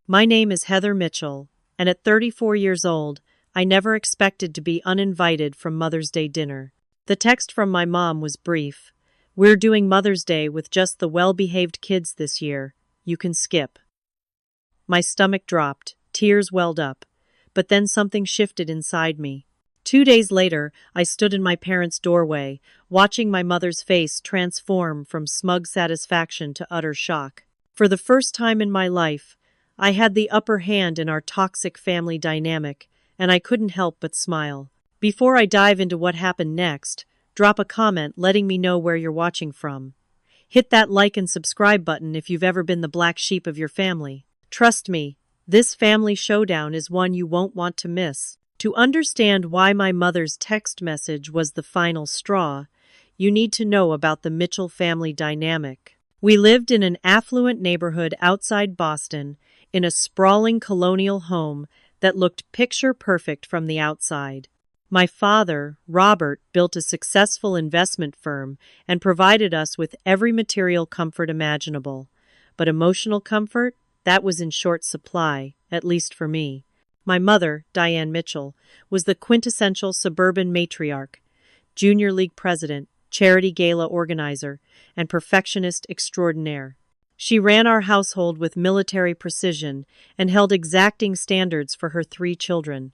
My name is Heather Mitchell, and at 34 years old, I never expected to be uninvited from Mother's Day dinner. The text from my mom was brief. "We're doing Mother's Day with just the well-behaved kids this year. You can skip." My stomach dropped, tears welled up, but then something shifted inside me. 2 days later, I stood in my parents' doorway, watching my mother's face transform from smug satisfaction to utter shock. For the first time in my life, I had the upper hand in our toxic family dynamic, and I couldn't help but smile. Before I dive into what happened next, drop a comment letting me know where you're watching from. Hit that like and subscribe button if you've ever been the black sheep of your family. Trust me, this family showdown is one you won't want to miss. To understand why my mother's text message was the final straw, you need to know about the Mitchell family dynamic. We lived in an affluent neighborhood outside Boston, in a sprawling colonial home that looked picture perfect from the outside. My father, Robert, built a successful investment firm and provided us with every material comfort imaginable. But emotional comfort? That was in short supply, at least for me. My mother, Diane Mitchell, was the quintessential suburban matriarch, junior league president, charity gala organizer, and perfectionist extraordinaire. She ran our household with military precision and held exacting standards for her 3 children.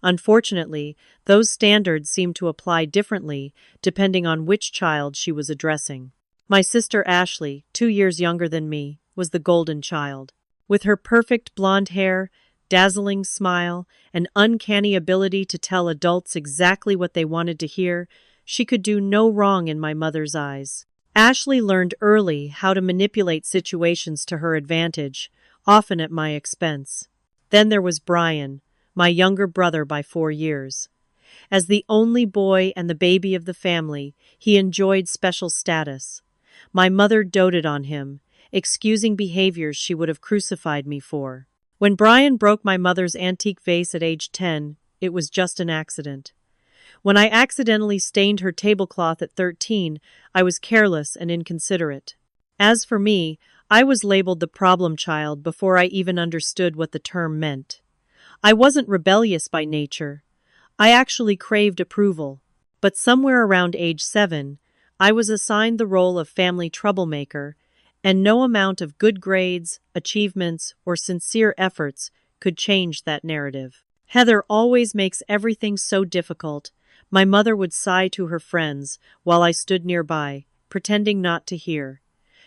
Unfortunately, those standards seemed to apply differently depending on which child she was addressing. My sister Ashley, 2 years younger than me, was the golden child. With her perfect blonde hair, dazzling smile, and uncanny ability to tell adults exactly what they wanted to hear, she could do no wrong in my mother's eyes. Ashley learned early how to manipulate situations to her advantage, often at my expense. Then there was Brian, my younger brother by 4 years. As the only boy and the baby of the family, he enjoyed special status. My mother doted on him, excusing behaviors she would have crucified me for. When Brian broke my mother's antique vase at age 10, it was just an accident. When I accidentally stained her tablecloth at 13, I was careless and inconsiderate. As for me, I was labeled the problem child before I even understood what the term meant. I wasn't rebellious by nature. I actually craved approval. But somewhere around age 7, I was assigned the role of family troublemaker, and no amount of good grades, achievements, or sincere efforts could change that narrative. "Heather always makes everything so difficult," my mother would sigh to her friends while I stood nearby, pretending not to hear.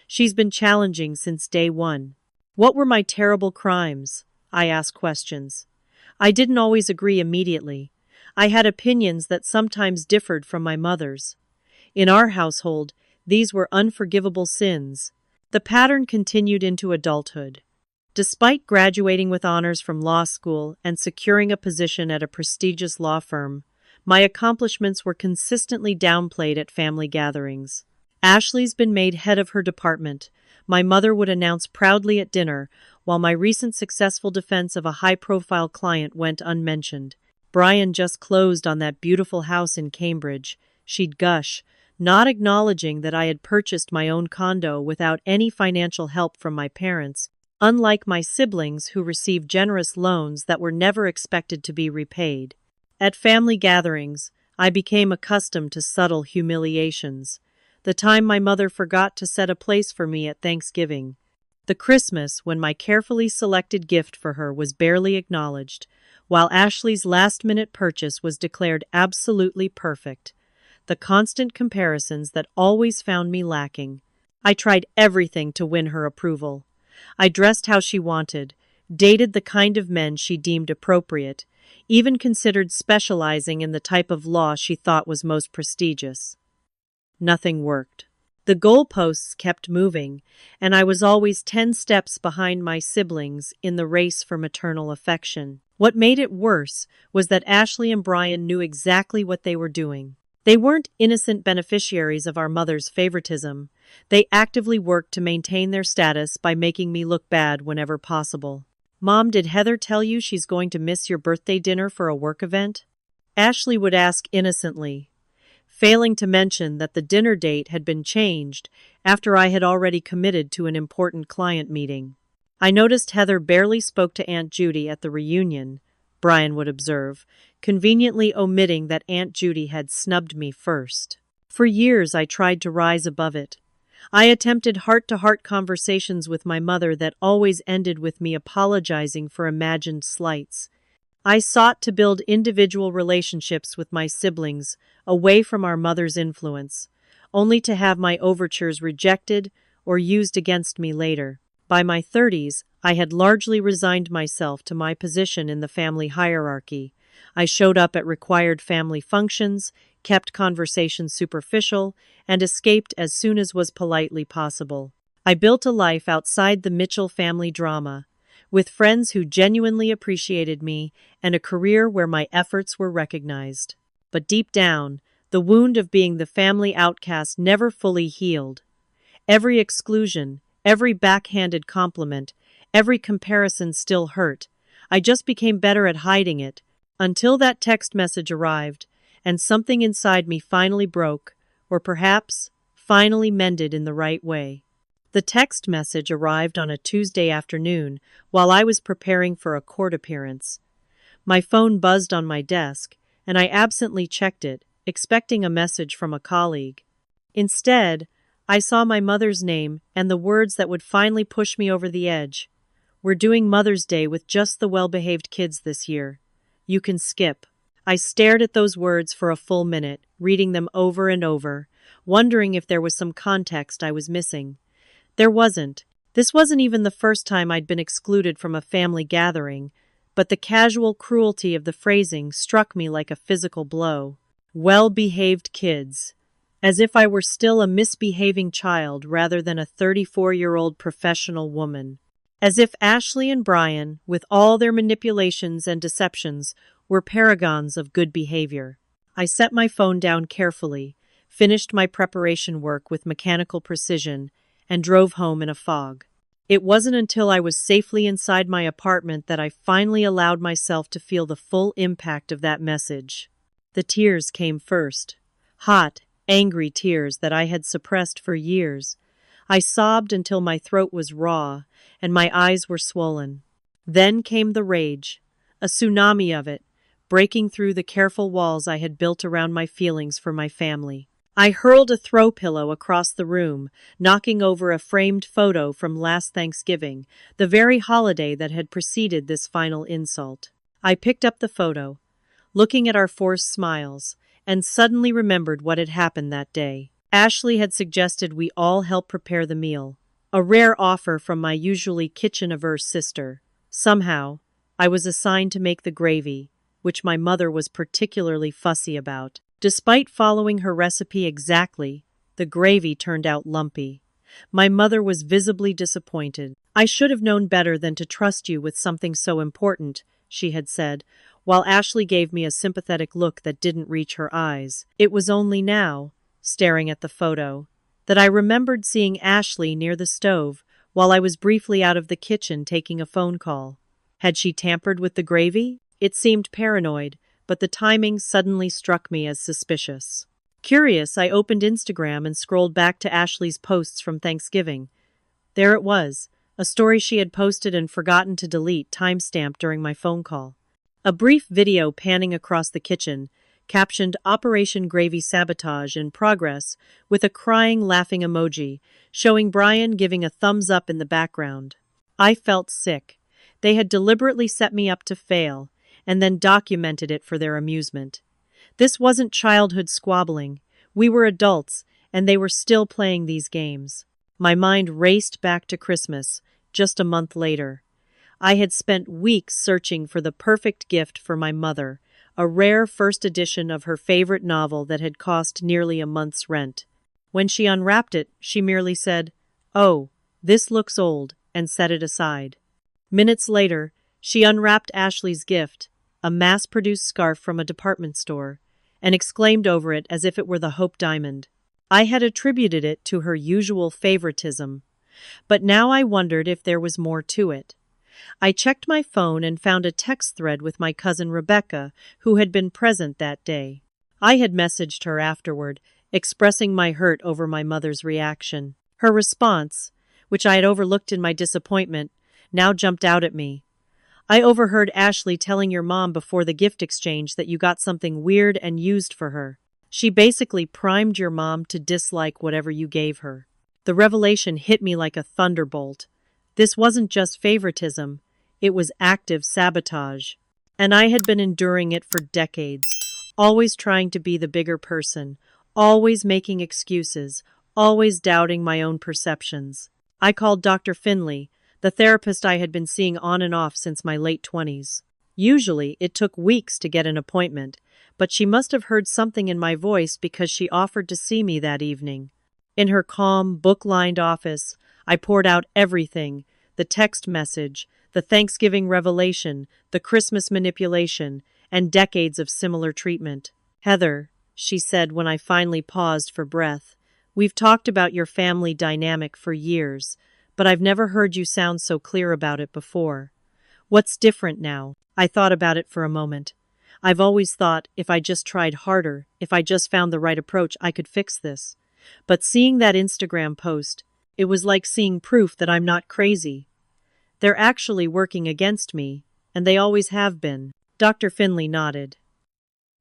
"She's been challenging since day one." What were my terrible crimes? I asked questions. I didn't always agree immediately. I had opinions that sometimes differed from my mother's. In our household, these were unforgivable sins. The pattern continued into adulthood. Despite graduating with honors from law school and securing a position at a prestigious law firm, my accomplishments were consistently downplayed at family gatherings. "Ashley's been made head of her department," my mother would announce proudly at dinner, while my recent successful defense of a high-profile client went unmentioned. "Brian just closed on that beautiful house in Cambridge," she'd gush, not acknowledging that I had purchased my own condo without any financial help from my parents, unlike my siblings who received generous loans that were never expected to be repaid. At family gatherings, I became accustomed to subtle humiliations. The time my mother forgot to set a place for me at Thanksgiving. The Christmas when my carefully selected gift for her was barely acknowledged, while Ashley's last-minute purchase was declared absolutely perfect. The constant comparisons that always found me lacking. I tried everything to win her approval. I dressed how she wanted, dated the kind of men she deemed appropriate, even considered specializing in the type of law she thought was most prestigious. Nothing worked. The goalposts kept moving, and I was always 10 steps behind my siblings in the race for maternal affection. What made it worse was that Ashley and Brian knew exactly what they were doing. They weren't innocent beneficiaries of our mother's favoritism. They actively worked to maintain their status by making me look bad whenever possible. "Mom, did Heather tell you she's going to miss your birthday dinner for a work event?" Ashley would ask innocently, failing to mention that the dinner date had been changed after I had already committed to an important client meeting. I noticed Heather barely spoke to Aunt Judy at the reunion, Brian would observe, conveniently omitting that Aunt Judy had snubbed me first. For years I tried to rise above it. I attempted heart-to-heart conversations with my mother that always ended with me apologizing for imagined slights. I sought to build individual relationships with my siblings, away from our mother's influence, only to have my overtures rejected or used against me later. By my 30s, I had largely resigned myself to my position in the family hierarchy. I showed up at required family functions, kept conversations superficial, and escaped as soon as was politely possible. I built a life outside the Mitchell family drama, with friends who genuinely appreciated me and a career where my efforts were recognized. But deep down, the wound of being the family outcast never fully healed. Every exclusion, every backhanded compliment, every comparison still hurt. I just became better at hiding it, until that text message arrived, and something inside me finally broke, or perhaps finally mended in the right way. The text message arrived on a Tuesday afternoon while I was preparing for a court appearance. My phone buzzed on my desk, and I absently checked it, expecting a message from a colleague. Instead, I saw my mother's name and the words that would finally push me over the edge. "We're doing Mother's Day with just the well-behaved kids this year. You can skip." I stared at those words for a full minute, reading them over and over, wondering if there was some context I was missing. There wasn't. This wasn't even the first time I'd been excluded from a family gathering, but the casual cruelty of the phrasing struck me like a physical blow. Well-behaved kids. As if I were still a misbehaving child rather than a 34-year-old professional woman. As if Ashley and Brian, with all their manipulations and deceptions, were paragons of good behavior. I set my phone down carefully, finished my preparation work with mechanical precision, and drove home in a fog. It wasn't until I was safely inside my apartment that I finally allowed myself to feel the full impact of that message. The tears came first. Hot, angry tears that I had suppressed for years. I sobbed until my throat was raw and my eyes were swollen. Then came the rage, a tsunami of it, breaking through the careful walls I had built around my feelings for my family. I hurled a throw pillow across the room, knocking over a framed photo from last Thanksgiving, the very holiday that had preceded this final insult. I picked up the photo, looking at our forced smiles, and suddenly remembered what had happened that day. Ashley had suggested we all help prepare the meal, a rare offer from my usually kitchen-averse sister. Somehow, I was assigned to make the gravy, which my mother was particularly fussy about. Despite following her recipe exactly, the gravy turned out lumpy. My mother was visibly disappointed. "I should have known better than to trust you with something so important," she had said, while Ashley gave me a sympathetic look that didn't reach her eyes. It was only now, staring at the photo, that I remembered seeing Ashley near the stove while I was briefly out of the kitchen taking a phone call. Had she tampered with the gravy? It seemed paranoid, but the timing suddenly struck me as suspicious. Curious, I opened Instagram and scrolled back to Ashley's posts from Thanksgiving. There it was, a story she had posted and forgotten to delete, timestamped during my phone call. A brief video panning across the kitchen, captioned "Operation Gravy Sabotage in Progress" with a crying, laughing emoji, showing Brian giving a thumbs up in the background. I felt sick. They had deliberately set me up to fail, and then documented it for their amusement. This wasn't childhood squabbling. We were adults, and they were still playing these games. My mind raced back to Christmas, just a month later. I had spent weeks searching for the perfect gift for my mother, a rare first edition of her favorite novel that had cost nearly a month's rent. When she unwrapped it, she merely said, "Oh, this looks old," and set it aside. Minutes later, she unwrapped Ashley's gift, a mass-produced scarf from a department store, and exclaimed over it as if it were the Hope Diamond. I had attributed it to her usual favoritism, but now I wondered if there was more to it. I checked my phone and found a text thread with my cousin Rebecca, who had been present that day. I had messaged her afterward, expressing my hurt over my mother's reaction. Her response, which I had overlooked in my disappointment, now jumped out at me. I overheard Ashley telling your mom before the gift exchange that you got something weird and used for her. She basically primed your mom to dislike whatever you gave her. The revelation hit me like a thunderbolt. This wasn't just favoritism, it was active sabotage. And I had been enduring it for decades, always trying to be the bigger person, always making excuses, always doubting my own perceptions. I called Dr. Finley, the therapist I had been seeing on and off since my late 20s. Usually, it took weeks to get an appointment, but she must have heard something in my voice because she offered to see me that evening. In her calm, book-lined office, I poured out everything: the text message, the Thanksgiving revelation, the Christmas manipulation, and decades of similar treatment. "Heather," she said when I finally paused for breath, "we've talked about your family dynamic for years, but I've never heard you sound so clear about it before. What's different now?" I thought about it for a moment. I've always thought if I just tried harder, if I just found the right approach, I could fix this. But seeing that Instagram post, it was like seeing proof that I'm not crazy. They're actually working against me, and they always have been. Dr. Finley nodded.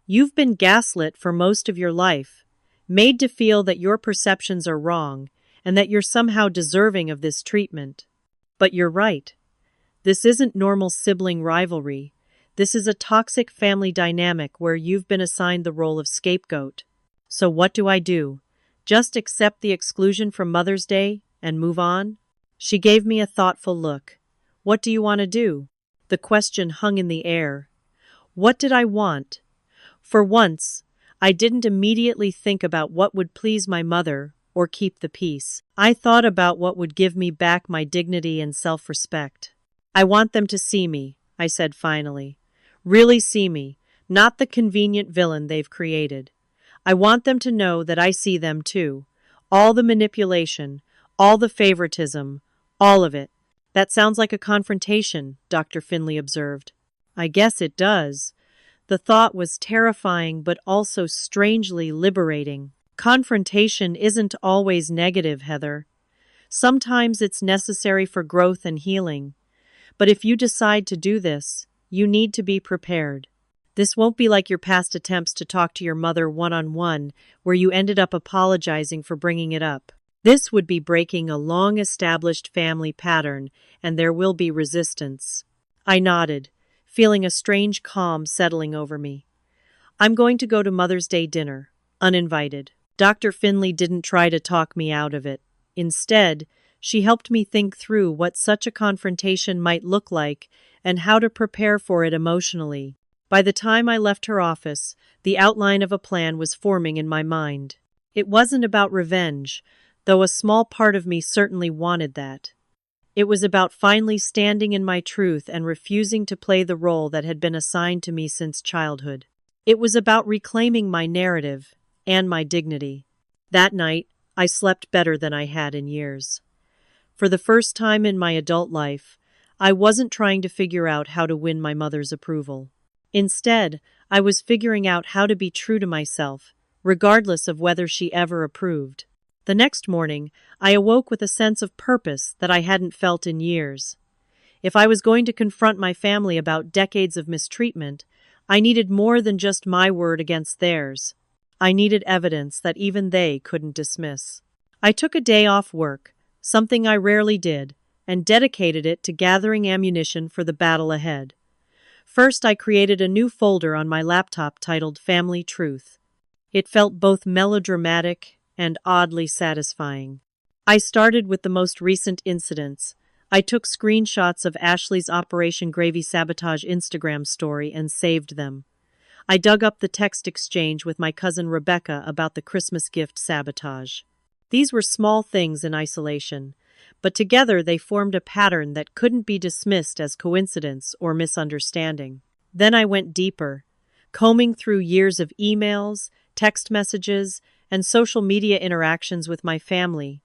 "You've been gaslit for most of your life, made to feel that your perceptions are wrong and that you're somehow deserving of this treatment. But you're right. This isn't normal sibling rivalry. This is a toxic family dynamic where you've been assigned the role of scapegoat. So what do I do? Just accept the exclusion from Mother's Day and move on?" She gave me a thoughtful look. "What do you want to do?" The question hung in the air. What did I want? For once, I didn't immediately think about what would please my mother or keep the peace. I thought about what would give me back my dignity and self-respect. "I want them to see me," I said finally. "Really see me, not the convenient villain they've created. I want them to know that I see them too. All the manipulation, all the favoritism, all of it." "That sounds like a confrontation," Dr. Finley observed. "I guess it does." The thought was terrifying but also strangely liberating. Confrontation isn't always negative, Heather. Sometimes it's necessary for growth and healing. But if you decide to do this, you need to be prepared. This won't be like your past attempts to talk to your mother one-on-one, where you ended up apologizing for bringing it up. This would be breaking a long-established family pattern, and there will be resistance. I nodded, feeling a strange calm settling over me. "I'm going to go to Mother's Day dinner, uninvited." Dr. Finley didn't try to talk me out of it. Instead, she helped me think through what such a confrontation might look like and how to prepare for it emotionally. By the time I left her office, the outline of a plan was forming in my mind. It wasn't about revenge, though a small part of me certainly wanted that. It was about finally standing in my truth and refusing to play the role that had been assigned to me since childhood. It was about reclaiming my narrative and my dignity. That night, I slept better than I had in years. For the first time in my adult life, I wasn't trying to figure out how to win my mother's approval. Instead, I was figuring out how to be true to myself, regardless of whether she ever approved. The next morning, I awoke with a sense of purpose that I hadn't felt in years. If I was going to confront my family about decades of mistreatment, I needed more than just my word against theirs. I needed evidence that even they couldn't dismiss. I took a day off work, something I rarely did, and dedicated it to gathering ammunition for the battle ahead. First, I created a new folder on my laptop titled Family Truth. It felt both melodramatic and oddly satisfying. I started with the most recent incidents. I took screenshots of Ashley's Operation Gravy Sabotage Instagram story and saved them. I dug up the text exchange with my cousin Rebecca about the Christmas gift sabotage. These were small things in isolation, but together they formed a pattern that couldn't be dismissed as coincidence or misunderstanding. Then I went deeper, combing through years of emails, text messages, and social media interactions with my family.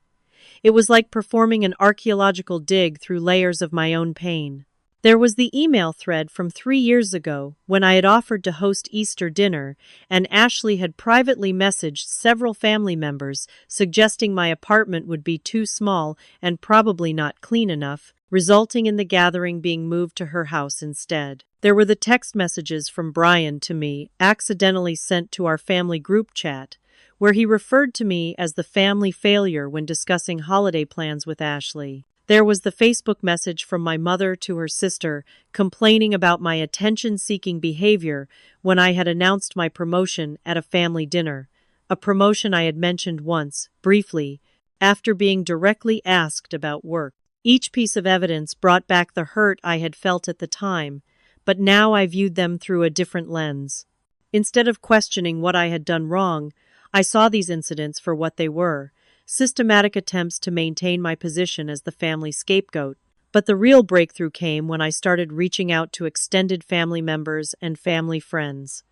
It was like performing an archaeological dig through layers of my own pain. There was the email thread from 3 years ago when I had offered to host Easter dinner, and Ashley had privately messaged several family members suggesting my apartment would be too small and probably not clean enough, resulting in the gathering being moved to her house instead. There were the text messages from Brian to me, accidentally sent to our family group chat, where he referred to me as the family failure when discussing holiday plans with Ashley. There was the Facebook message from my mother to her sister, complaining about my attention-seeking behavior when I had announced my promotion at a family dinner, a promotion I had mentioned once, briefly, after being directly asked about work. Each piece of evidence brought back the hurt I had felt at the time, but now I viewed them through a different lens. Instead of questioning what I had done wrong, I saw these incidents for what they were: systematic attempts to maintain my position as the family scapegoat. But the real breakthrough came when I started reaching out to extended family members and family friends.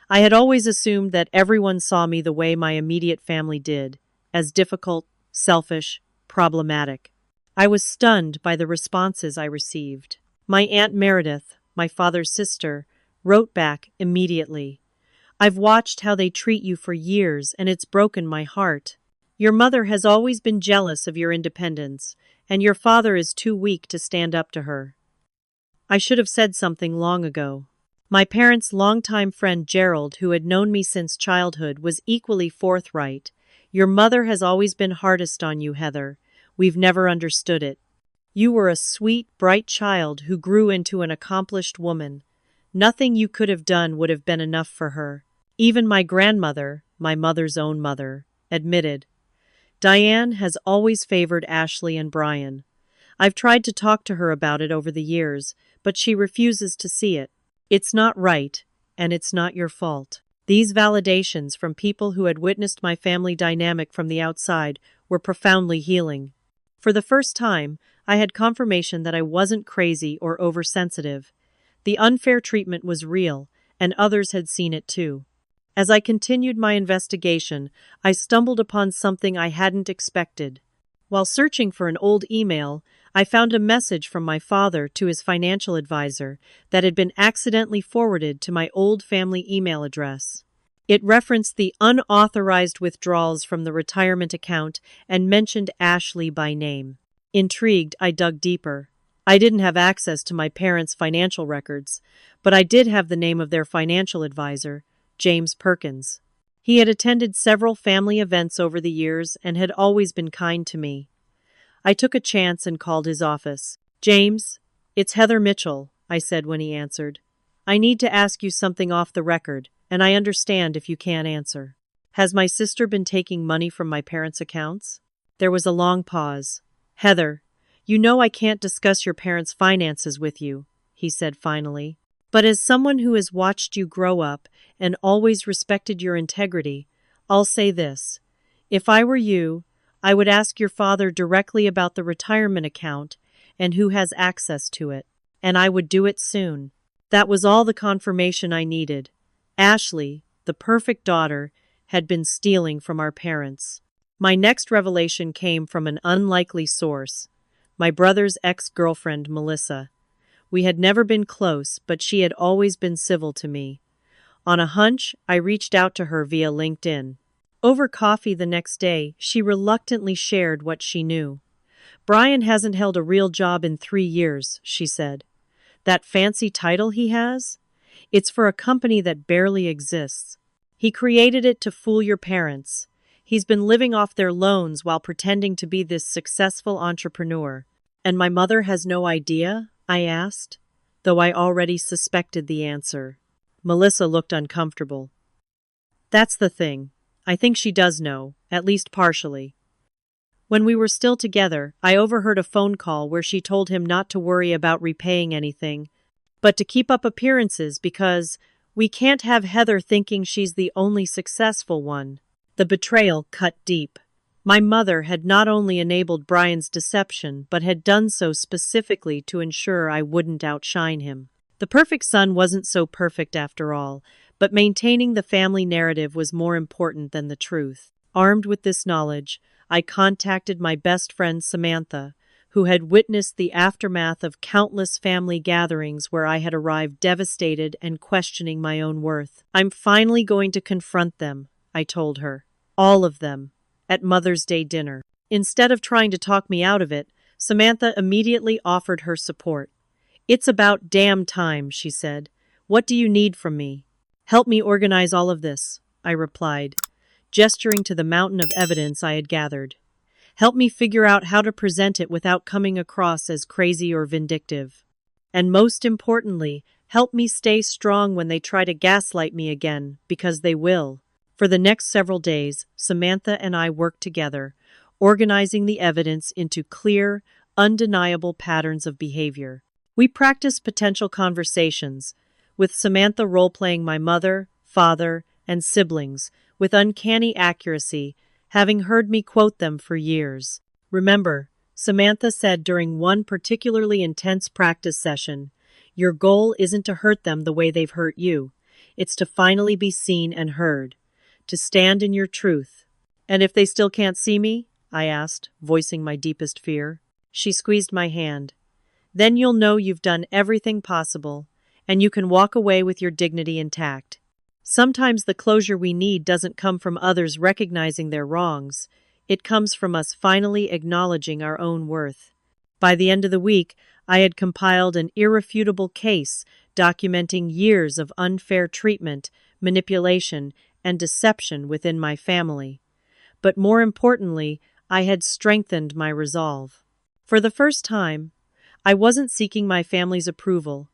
I had always assumed that everyone saw me the way my immediate family did, as difficult, selfish, problematic. I was stunned by the responses I received. My Aunt Meredith, my father's sister, wrote back immediately. "I've watched how they treat you for years, and it's broken my heart. Your mother has always been jealous of your independence, and your father is too weak to stand up to her." I should have said something long ago. My parents' longtime friend Gerald, who had known me since childhood, was equally forthright. "Your mother has always been hardest on you, Heather. We've never understood it. You were a sweet, bright child who grew into an accomplished woman. Nothing you could have done would have been enough for her." Even my grandmother, my mother's own mother, admitted, "Diane has always favored Ashley and Brian. I've tried to talk to her about it over the years, but she refuses to see it. It's not right, and it's not your fault." These validations from people who had witnessed my family dynamic from the outside were profoundly healing. For the first time, I had confirmation that I wasn't crazy or oversensitive. The unfair treatment was real, and others had seen it too. As I continued my investigation, I stumbled upon something I hadn't expected. While searching for an old email, I found a message from my father to his financial advisor that had been accidentally forwarded to my old family email address. It referenced the unauthorized withdrawals from the retirement account and mentioned Ashley by name. Intrigued, I dug deeper. I didn't have access to my parents' financial records, but I did have the name of their financial advisor, James Perkins. He had attended several family events over the years and had always been kind to me. I took a chance and called his office. "James, it's Heather Mitchell," I said when he answered. "I need to ask you something off the record, and I understand if you can't answer. Has my sister been taking money from my parents' accounts?" There was a long pause. "Heather, you know I can't discuss your parents' finances with you," he said finally. "But as someone who has watched you grow up and always respected your integrity, I'll say this. If I were you, I would ask your father directly about the retirement account and who has access to it. And I would do it soon." That was all the confirmation I needed. Ashley, the perfect daughter, had been stealing from our parents. My next revelation came from an unlikely source: my brother's ex-girlfriend, Melissa. We had never been close, but she had always been civil to me. On a hunch, I reached out to her via LinkedIn. Over coffee the next day, she reluctantly shared what she knew. "Brian hasn't held a real job in 3 years," she said. "That fancy title he has? It's for a company that barely exists. He created it to fool your parents. He's been living off their loans while pretending to be this successful entrepreneur." "And my mother has no idea?" I asked, though I already suspected the answer. Melissa looked uncomfortable. "That's the thing. I think she does know, at least partially. When we were still together, I overheard a phone call where she told him not to worry about repaying anything, but to keep up appearances because we can't have Heather thinking she's the only successful one." The betrayal cut deep. My mother had not only enabled Brian's deception, but had done so specifically to ensure I wouldn't outshine him. The perfect son wasn't so perfect after all, but maintaining the family narrative was more important than the truth. Armed with this knowledge, I contacted my best friend Samantha, who had witnessed the aftermath of countless family gatherings where I had arrived devastated and questioning my own worth. "I'm finally going to confront them," I told her. "All of them. At Mother's Day dinner." Instead of trying to talk me out of it, Samantha immediately offered her support. "It's about damn time," she said. "What do you need from me?" "Help me organize all of this," I replied, gesturing to the mountain of evidence I had gathered. "Help me figure out how to present it without coming across as crazy or vindictive. And most importantly, help me stay strong when they try to gaslight me again, because they will." For the next several days, Samantha and I worked together, organizing the evidence into clear, undeniable patterns of behavior. We practiced potential conversations, with Samantha role-playing my mother, father, and siblings, with uncanny accuracy, having heard me quote them for years. "Remember," Samantha said during one particularly intense practice session, "your goal isn't to hurt them the way they've hurt you. It's to finally be seen and heard, to stand in your truth." "And if they still can't see me?" I asked, voicing my deepest fear. She squeezed my hand. "Then you'll know you've done everything possible, and you can walk away with your dignity intact." Sometimes the closure we need doesn't come from others recognizing their wrongs. It comes from us finally acknowledging our own worth. By the end of the week, I had compiled an irrefutable case documenting years of unfair treatment, manipulation, and deception within my family. But more importantly, I had strengthened my resolve. For the first time, I wasn't seeking my family's approval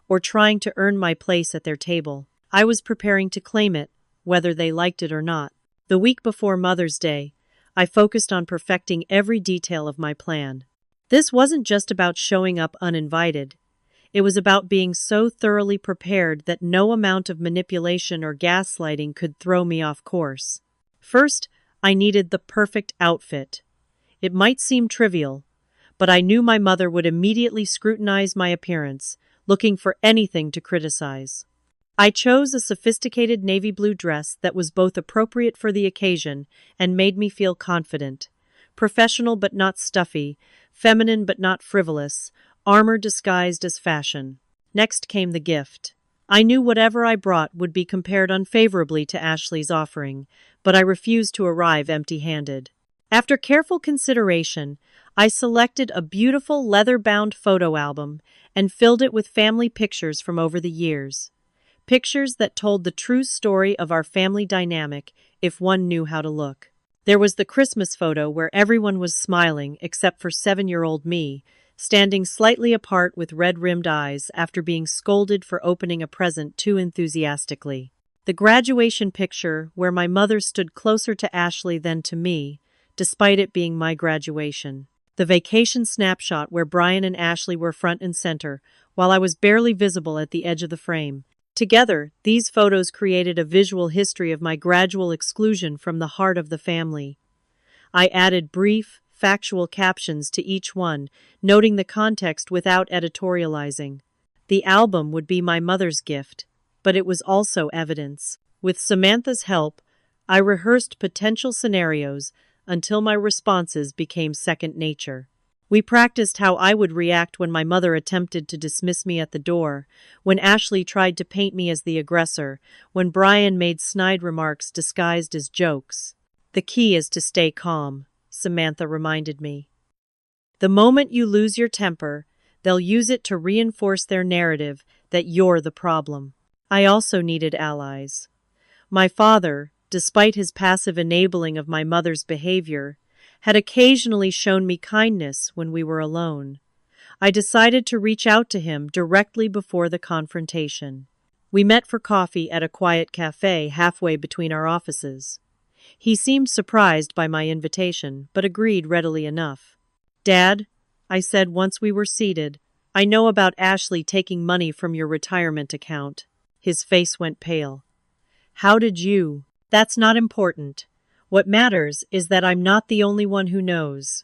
or trying to earn my place at their table. I was preparing to claim it, whether they liked it or not. The week before Mother's Day, I focused on perfecting every detail of my plan. This wasn't just about showing up uninvited. It was about being so thoroughly prepared that no amount of manipulation or gaslighting could throw me off course. First, I needed the perfect outfit. It might seem trivial, but I knew my mother would immediately scrutinize my appearance, looking for anything to criticize. I chose a sophisticated navy blue dress that was both appropriate for the occasion and made me feel confident. Professional but not stuffy, feminine but not frivolous, armor disguised as fashion. Next came the gift. I knew whatever I brought would be compared unfavorably to Ashley's offering, but I refused to arrive empty-handed. After careful consideration, I selected a beautiful leather-bound photo album and filled it with family pictures from over the years. Pictures that told the true story of our family dynamic if one knew how to look. There was the Christmas photo where everyone was smiling except for 7-year-old me, standing slightly apart with red-rimmed eyes after being scolded for opening a present too enthusiastically. The graduation picture where my mother stood closer to Ashley than to me, despite it being my graduation. The vacation snapshot where Brian and Ashley were front and center, while I was barely visible at the edge of the frame. Together, these photos created a visual history of my gradual exclusion from the heart of the family. I added brief, factual captions to each one, noting the context without editorializing. The album would be my mother's gift, but it was also evidence. With Samantha's help, I rehearsed potential scenarios until my responses became second nature. We practiced how I would react when my mother attempted to dismiss me at the door, when Ashley tried to paint me as the aggressor, when Brian made snide remarks disguised as jokes. "The key is to stay calm," Samantha reminded me. "The moment you lose your temper, they'll use it to reinforce their narrative that you're the problem." I also needed allies. My father, despite his passive enabling of my mother's behavior, had occasionally shown me kindness when we were alone. I decided to reach out to him directly before the confrontation. We met for coffee at a quiet cafe halfway between our offices. He seemed surprised by my invitation, but agreed readily enough. "Dad," I said once we were seated, "I know about Ashley taking money from your retirement account." His face went pale. "How did you?" "That's not important. What matters is that I'm not the only one who knows.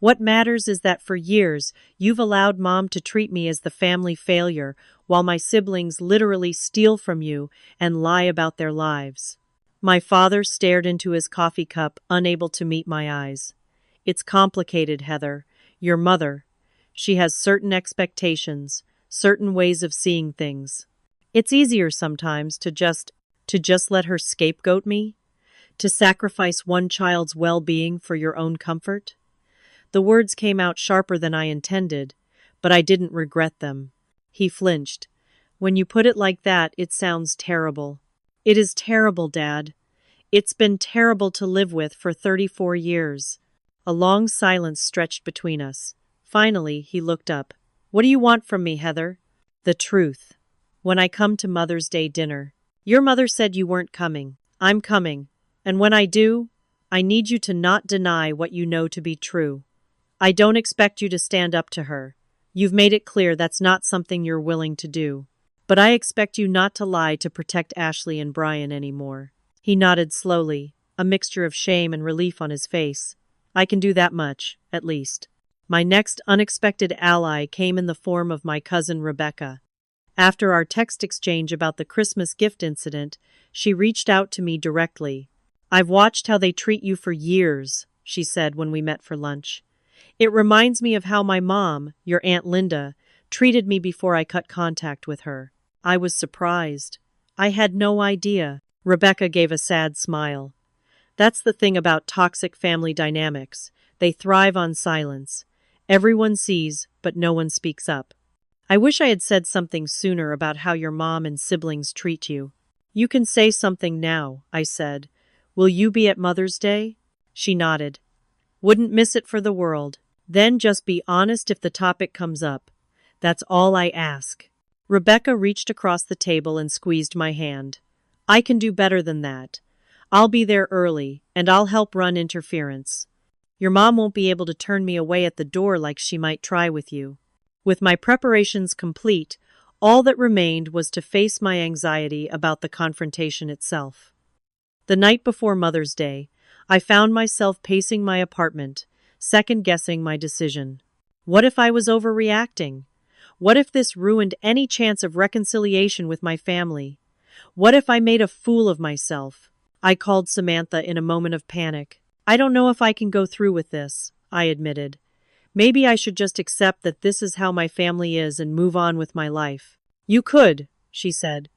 What matters is that for years, you've allowed Mom to treat me as the family failure, while my siblings literally steal from you and lie about their lives." My father stared into his coffee cup, unable to meet my eyes. "It's complicated, Heather. Your mother. She has certain expectations, certain ways of seeing things. It's easier sometimes to just let her scapegoat me, to sacrifice one child's well-being for your own comfort. The words came out sharper than I intended, but I didn't regret them. He flinched. When you put it like that, it sounds terrible. It is terrible, Dad. It's been terrible to live with for 34 years. A long silence stretched between us. Finally, he looked up. What do you want from me, Heather? The truth. When I come to Mother's Day dinner. Your mother said you weren't coming. I'm coming. And when I do, I need you to not deny what you know to be true. I don't expect you to stand up to her. You've made it clear that's not something you're willing to do. But I expect you not to lie to protect Ashley and Brian anymore. He nodded slowly, a mixture of shame and relief on his face. I can do that much, at least. My next unexpected ally came in the form of my cousin Rebecca. After our text exchange about the Christmas gift incident, she reached out to me directly. I've watched how they treat you for years, she said when we met for lunch. It reminds me of how my mom, your Aunt Linda, treated me before I cut contact with her. I was surprised. I had no idea. Rebecca gave a sad smile. That's the thing about toxic family dynamics. They thrive on silence. Everyone sees, but no one speaks up. I wish I had said something sooner about how your mom and siblings treat you. You can say something now, I said. Will you be at Mother's Day? She nodded. Wouldn't miss it for the world. Then just be honest if the topic comes up. That's all I ask. Rebecca reached across the table and squeezed my hand. I can do better than that. I'll be there early, and I'll help run interference. Your mom won't be able to turn me away at the door like she might try with you. With my preparations complete, all that remained was to face my anxiety about the confrontation itself. The night before Mother's Day, I found myself pacing my apartment, second-guessing my decision. What if I was overreacting? What if this ruined any chance of reconciliation with my family? What if I made a fool of myself? I called Samantha in a moment of panic. I don't know if I can go through with this, I admitted. Maybe I should just accept that this is how my family is and move on with my life. You could, she said.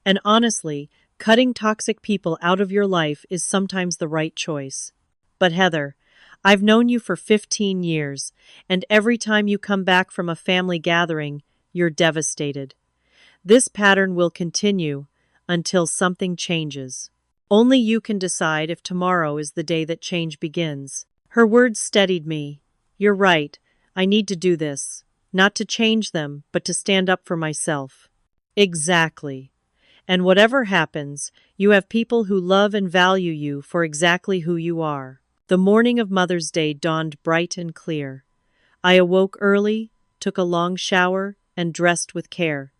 And honestly, cutting toxic people out of your life is sometimes the right choice. But Heather, I've known you for 15 years, and every time you come back from a family gathering, you're devastated. This pattern will continue until something changes. Only you can decide if tomorrow is the day that change begins. Her words steadied me. You're right. I need to do this. Not to change them, but to stand up for myself. Exactly. And whatever happens, you have people who love and value you for exactly who you are. The morning of Mother's Day dawned bright and clear. I awoke early, took a long shower, and dressed with care.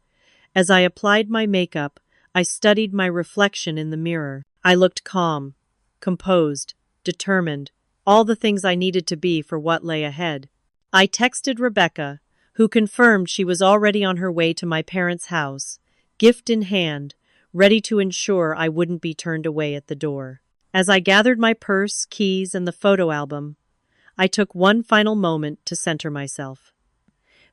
As I applied my makeup, I studied my reflection in the mirror. I looked calm, composed, determined, all the things I needed to be for what lay ahead. I texted Rebecca, who confirmed she was already on her way to my parents' house, gift in hand, ready to ensure I wouldn't be turned away at the door. As I gathered my purse, keys, and the photo album, I took one final moment to center myself.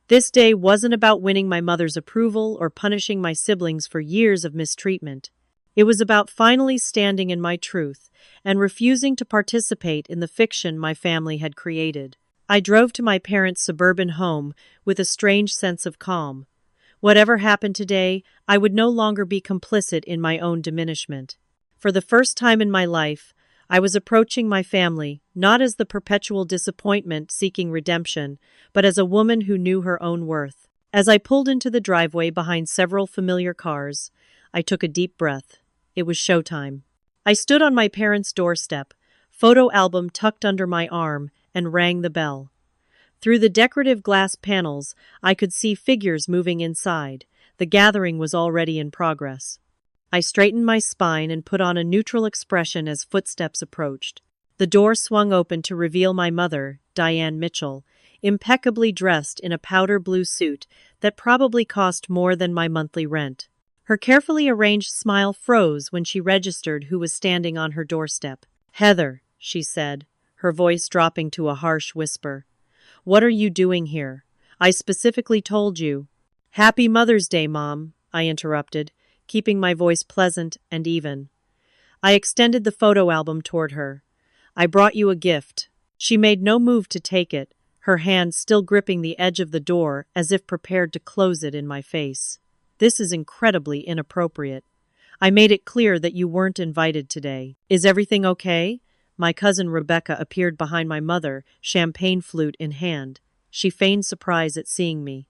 This day wasn't about winning my mother's approval or punishing my siblings for years of mistreatment. It was about finally standing in my truth and refusing to participate in the fiction my family had created. I drove to my parents' suburban home with a strange sense of calm. Whatever happened today, I would no longer be complicit in my own diminishment. For the first time in my life, I was approaching my family not as the perpetual disappointment seeking redemption, but as a woman who knew her own worth. As I pulled into the driveway behind several familiar cars, I took a deep breath. It was showtime. I stood on my parents' doorstep, photo album tucked under my arm, and rang the bell. Through the decorative glass panels, I could see figures moving inside. The gathering was already in progress. I straightened my spine and put on a neutral expression as footsteps approached. The door swung open to reveal my mother, Diane Mitchell, impeccably dressed in a powder blue suit that probably cost more than my monthly rent. Her carefully arranged smile froze when she registered who was standing on her doorstep. "Heather," she said, her voice dropping to a harsh whisper. "What are you doing here? I specifically told you." "Happy Mother's Day, Mom," I interrupted, keeping my voice pleasant and even. I extended the photo album toward her. "I brought you a gift." She made no move to take it, her hand still gripping the edge of the door as if prepared to close it in my face. This is incredibly inappropriate. I made it clear that you weren't invited today. Is everything okay? My cousin Rebecca appeared behind my mother, champagne flute in hand. She feigned surprise at seeing me.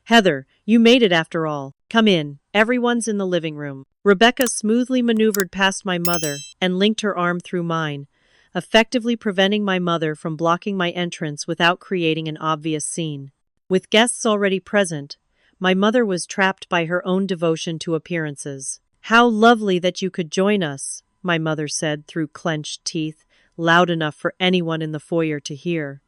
Heather, you made it after all. Come in. Everyone's in the living room. Rebecca smoothly maneuvered past my mother and linked her arm through mine, effectively preventing my mother from blocking my entrance without creating an obvious scene. With guests already present, my mother was trapped by her own devotion to appearances. How lovely that you could join us, my mother said through clenched teeth, loud enough for anyone in the foyer to hear.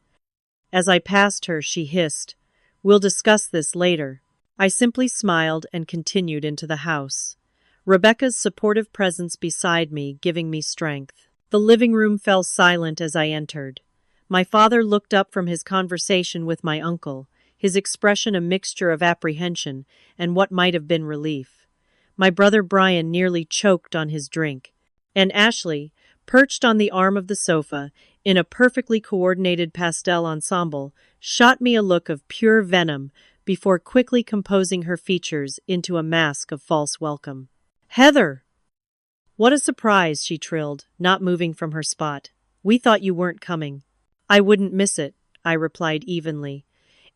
As I passed her, she hissed, "We'll discuss this later." I simply smiled and continued into the house, Rebecca's supportive presence beside me giving me strength. The living room fell silent as I entered. My father looked up from his conversation with my uncle, his expression a mixture of apprehension and what might have been relief. My brother Brian nearly choked on his drink, and Ashley, perched on the arm of the sofa, in a perfectly coordinated pastel ensemble, shot me a look of pure venom before quickly composing her features into a mask of false welcome. "Heather!" "What a surprise," she trilled, not moving from her spot. "We thought you weren't coming." "I wouldn't miss it," I replied evenly.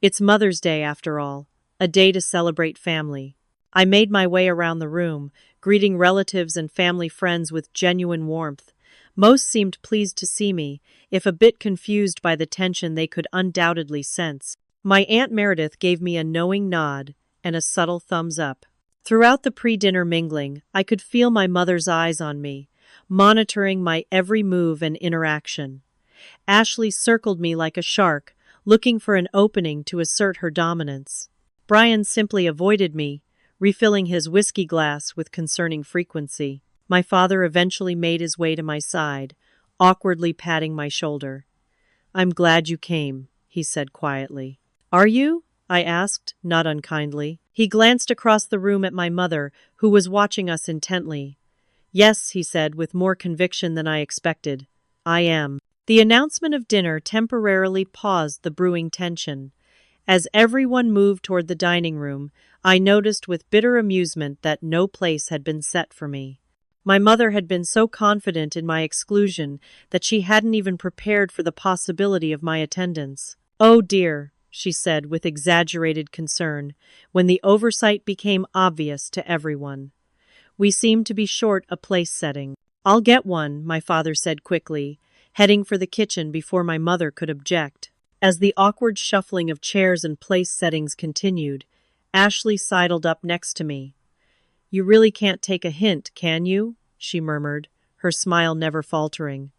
"It's Mother's Day after all, a day to celebrate family." I made my way around the room, greeting relatives and family friends with genuine warmth. Most seemed pleased to see me, if a bit confused by the tension they could undoubtedly sense. My Aunt Meredith gave me a knowing nod and a subtle thumbs up. Throughout the pre-dinner mingling, I could feel my mother's eyes on me, monitoring my every move and interaction. Ashley circled me like a shark, looking for an opening to assert her dominance. Brian simply avoided me, refilling his whiskey glass with concerning frequency. My father eventually made his way to my side, awkwardly patting my shoulder. "I'm glad you came," he said quietly. "Are you?" I asked, not unkindly. He glanced across the room at my mother, who was watching us intently. "Yes," he said, with more conviction than I expected. "I am." The announcement of dinner temporarily paused the brewing tension. As everyone moved toward the dining room, I noticed with bitter amusement that no place had been set for me. My mother had been so confident in my exclusion that she hadn't even prepared for the possibility of my attendance. "Oh dear," she said with exaggerated concern, when the oversight became obvious to everyone. "We seem to be short a place setting." "I'll get one," my father said quickly, heading for the kitchen before my mother could object. As the awkward shuffling of chairs and place settings continued, Ashley sidled up next to me. "You really can't take a hint, can you?" she murmured, her smile never faltering.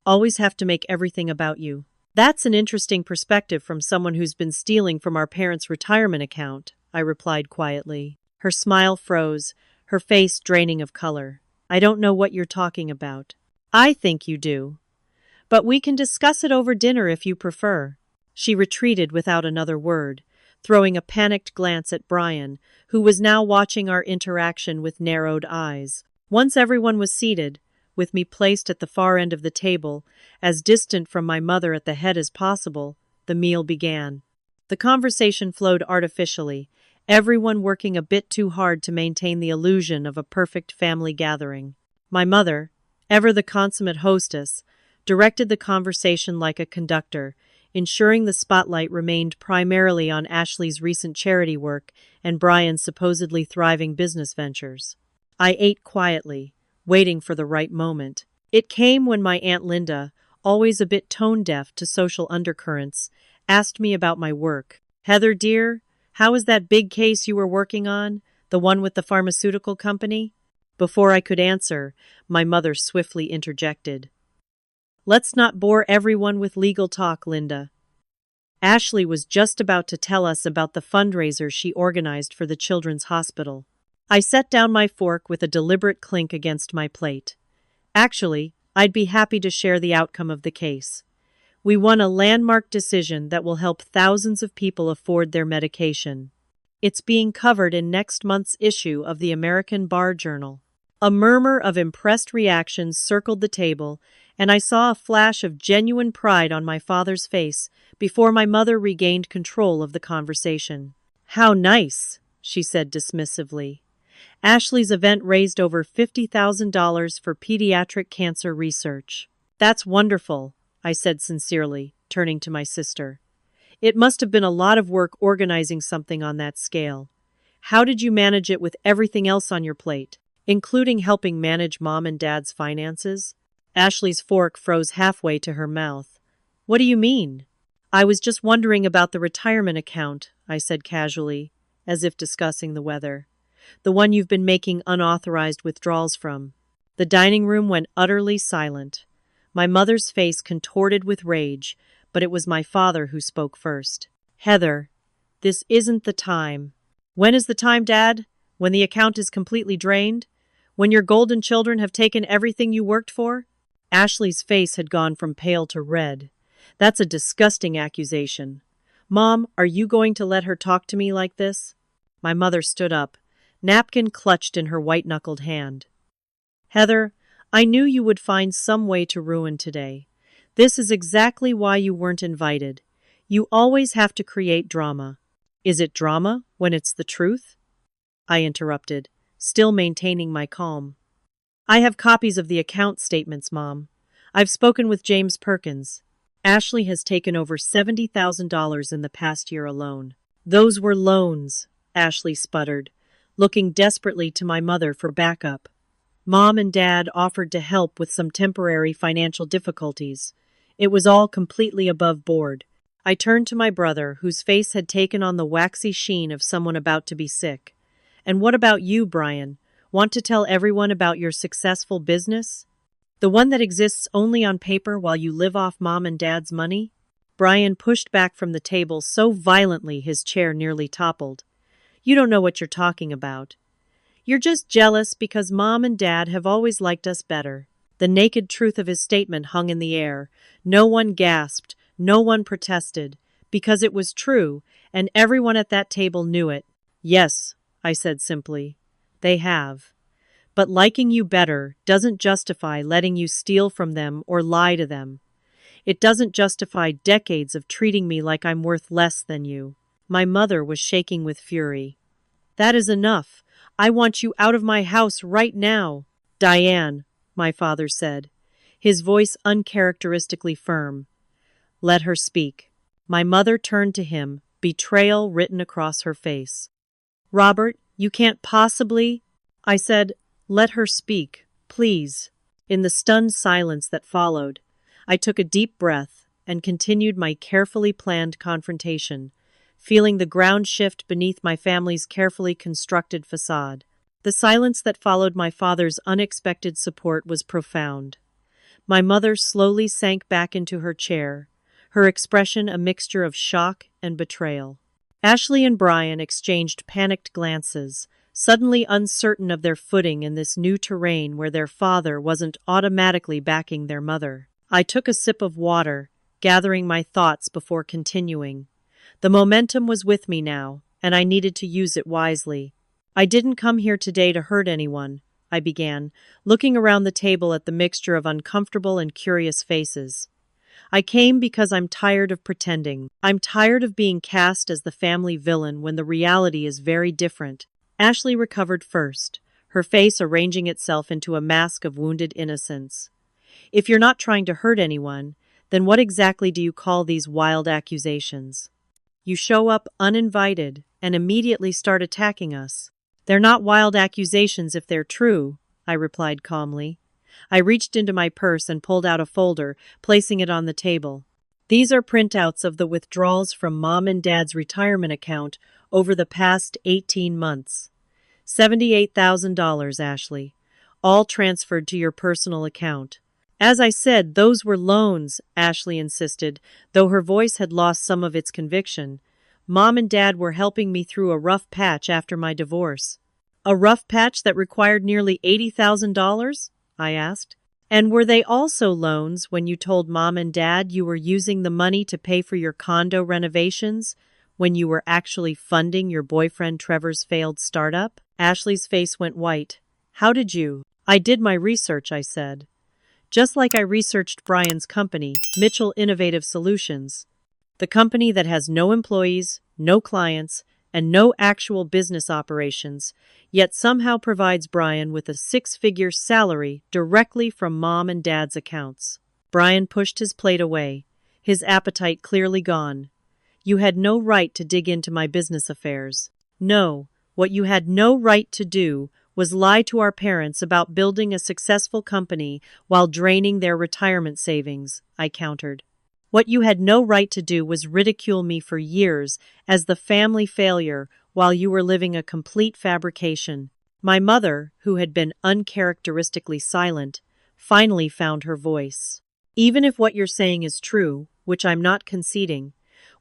"Always have to make everything about you." "That's an interesting perspective from someone who's been stealing from our parents' retirement account," I replied quietly. Her smile froze, her face draining of color. "I don't know what you're talking about." "I think you do. But we can discuss it over dinner if you prefer." She retreated without another word, throwing a panicked glance at Brian, who was now watching our interaction with narrowed eyes. Once everyone was seated, with me placed at the far end of the table, as distant from my mother at the head as possible, the meal began. The conversation flowed artificially, everyone working a bit too hard to maintain the illusion of a perfect family gathering. My mother, ever the consummate hostess, directed the conversation like a conductor, ensuring the spotlight remained primarily on Ashley's recent charity work and Brian's supposedly thriving business ventures. I ate quietly, waiting for the right moment. It came when my Aunt Linda, always a bit tone-deaf to social undercurrents, asked me about my work. "Heather, dear, how is that big case you were working on, the one with the pharmaceutical company?" Before I could answer, my mother swiftly interjected. "Let's not bore everyone with legal talk, Linda." Ashley was just about to tell us about the fundraiser she organized for the Children's Hospital. I set down my fork with a deliberate clink against my plate. "Actually, I'd be happy to share the outcome of the case. We won a landmark decision that will help thousands of people afford their medication. It's being covered in next month's issue of the American Bar Journal." A murmur of impressed reactions circled the table, and I saw a flash of genuine pride on my father's face before my mother regained control of the conversation. "How nice," she said dismissively. "Ashley's event raised over $50,000 for pediatric cancer research." "That's wonderful," I said sincerely, turning to my sister. "It must have been a lot of work organizing something on that scale. How did you manage it with everything else on your plate, including helping manage Mom and Dad's finances?" Ashley's fork froze halfway to her mouth. "What do you mean?" "I was just wondering about the retirement account," I said casually, as if discussing the weather. "The one you've been making unauthorized withdrawals from." The dining room went utterly silent. My mother's face contorted with rage, but it was my father who spoke first. "Heather, this isn't the time." "When is the time, Dad? When the account is completely drained? When your golden children have taken everything you worked for?" Ashley's face had gone from pale to red. "That's a disgusting accusation. Mom, are you going to let her talk to me like this?" My mother stood up, napkin clutched in her white-knuckled hand. "Heather, I knew you would find some way to ruin today. This is exactly why you weren't invited. You always have to create drama." "Is it drama when it's the truth?" I interrupted, still maintaining my calm. "I have copies of the account statements, Mom. I've spoken with James Perkins. Ashley has taken over $70,000 in the past year alone." "Those were loans," Ashley sputtered, looking desperately to my mother for backup. "Mom and Dad offered to help with some temporary financial difficulties. It was all completely above board." I turned to my brother, whose face had taken on the waxy sheen of someone about to be sick. "And what about you, Brian? Want to tell everyone about your successful business? The one that exists only on paper while you live off Mom and Dad's money?" Brian pushed back from the table so violently his chair nearly toppled. "You don't know what you're talking about. You're just jealous because Mom and Dad have always liked us better." The naked truth of his statement hung in the air. No one gasped, no one protested, because it was true, and everyone at that table knew it. "Yes," I said simply, "they have. But liking you better doesn't justify letting you steal from them or lie to them. It doesn't justify decades of treating me like I'm worth less than you." My mother was shaking with fury. "That is enough. I want you out of my house right now." "Diane," my father said, his voice uncharacteristically firm. "Let her speak." My mother turned to him, betrayal written across her face. "Robert, you can't possibly—" I said, "Let her speak, please." In the stunned silence that followed, I took a deep breath and continued my carefully planned confrontation, feeling the ground shift beneath my family's carefully constructed facade. The silence that followed my father's unexpected support was profound. My mother slowly sank back into her chair, her expression a mixture of shock and betrayal. Ashley and Brian exchanged panicked glances, suddenly uncertain of their footing in this new terrain where their father wasn't automatically backing their mother. I took a sip of water, gathering my thoughts before continuing. The momentum was with me now, and I needed to use it wisely. "I didn't come here today to hurt anyone," I began, looking around the table at the mixture of uncomfortable and curious faces. "I came because I'm tired of pretending. I'm tired of being cast as the family villain when the reality is very different." Ashley recovered first, her face arranging itself into a mask of wounded innocence. "If you're not trying to hurt anyone, then what exactly do you call these wild accusations? You show up uninvited and immediately start attacking us." "They're not wild accusations if they're true," I replied calmly. I reached into my purse and pulled out a folder, placing it on the table. "These are printouts of the withdrawals from Mom and Dad's retirement account over the past 18 months. $78,000, Ashley, all transferred to your personal account." "As I said, those were loans," Ashley insisted, though her voice had lost some of its conviction. "Mom and Dad were helping me through a rough patch after my divorce." "A rough patch that required nearly $80,000? I asked. "And were they also loans when you told Mom and Dad you were using the money to pay for your condo renovations, when you were actually funding your boyfriend Trevor's failed startup?" Ashley's face went white. "How did you—" "I did my research," I said. Just like I researched Brian's company, Mitchell Innovative Solutions, the company that has no employees, no clients, and no actual business operations, yet somehow provides Brian with a six-figure salary directly from mom and dad's accounts. Brian pushed his plate away, his appetite clearly gone. You had no right to dig into my business affairs. No, what you had no right to do was lie to our parents about building a successful company while draining their retirement savings, I countered. What you had no right to do was ridicule me for years as the family failure while you were living a complete fabrication. My mother, who had been uncharacteristically silent, finally found her voice. Even if what you're saying is true, which I'm not conceding,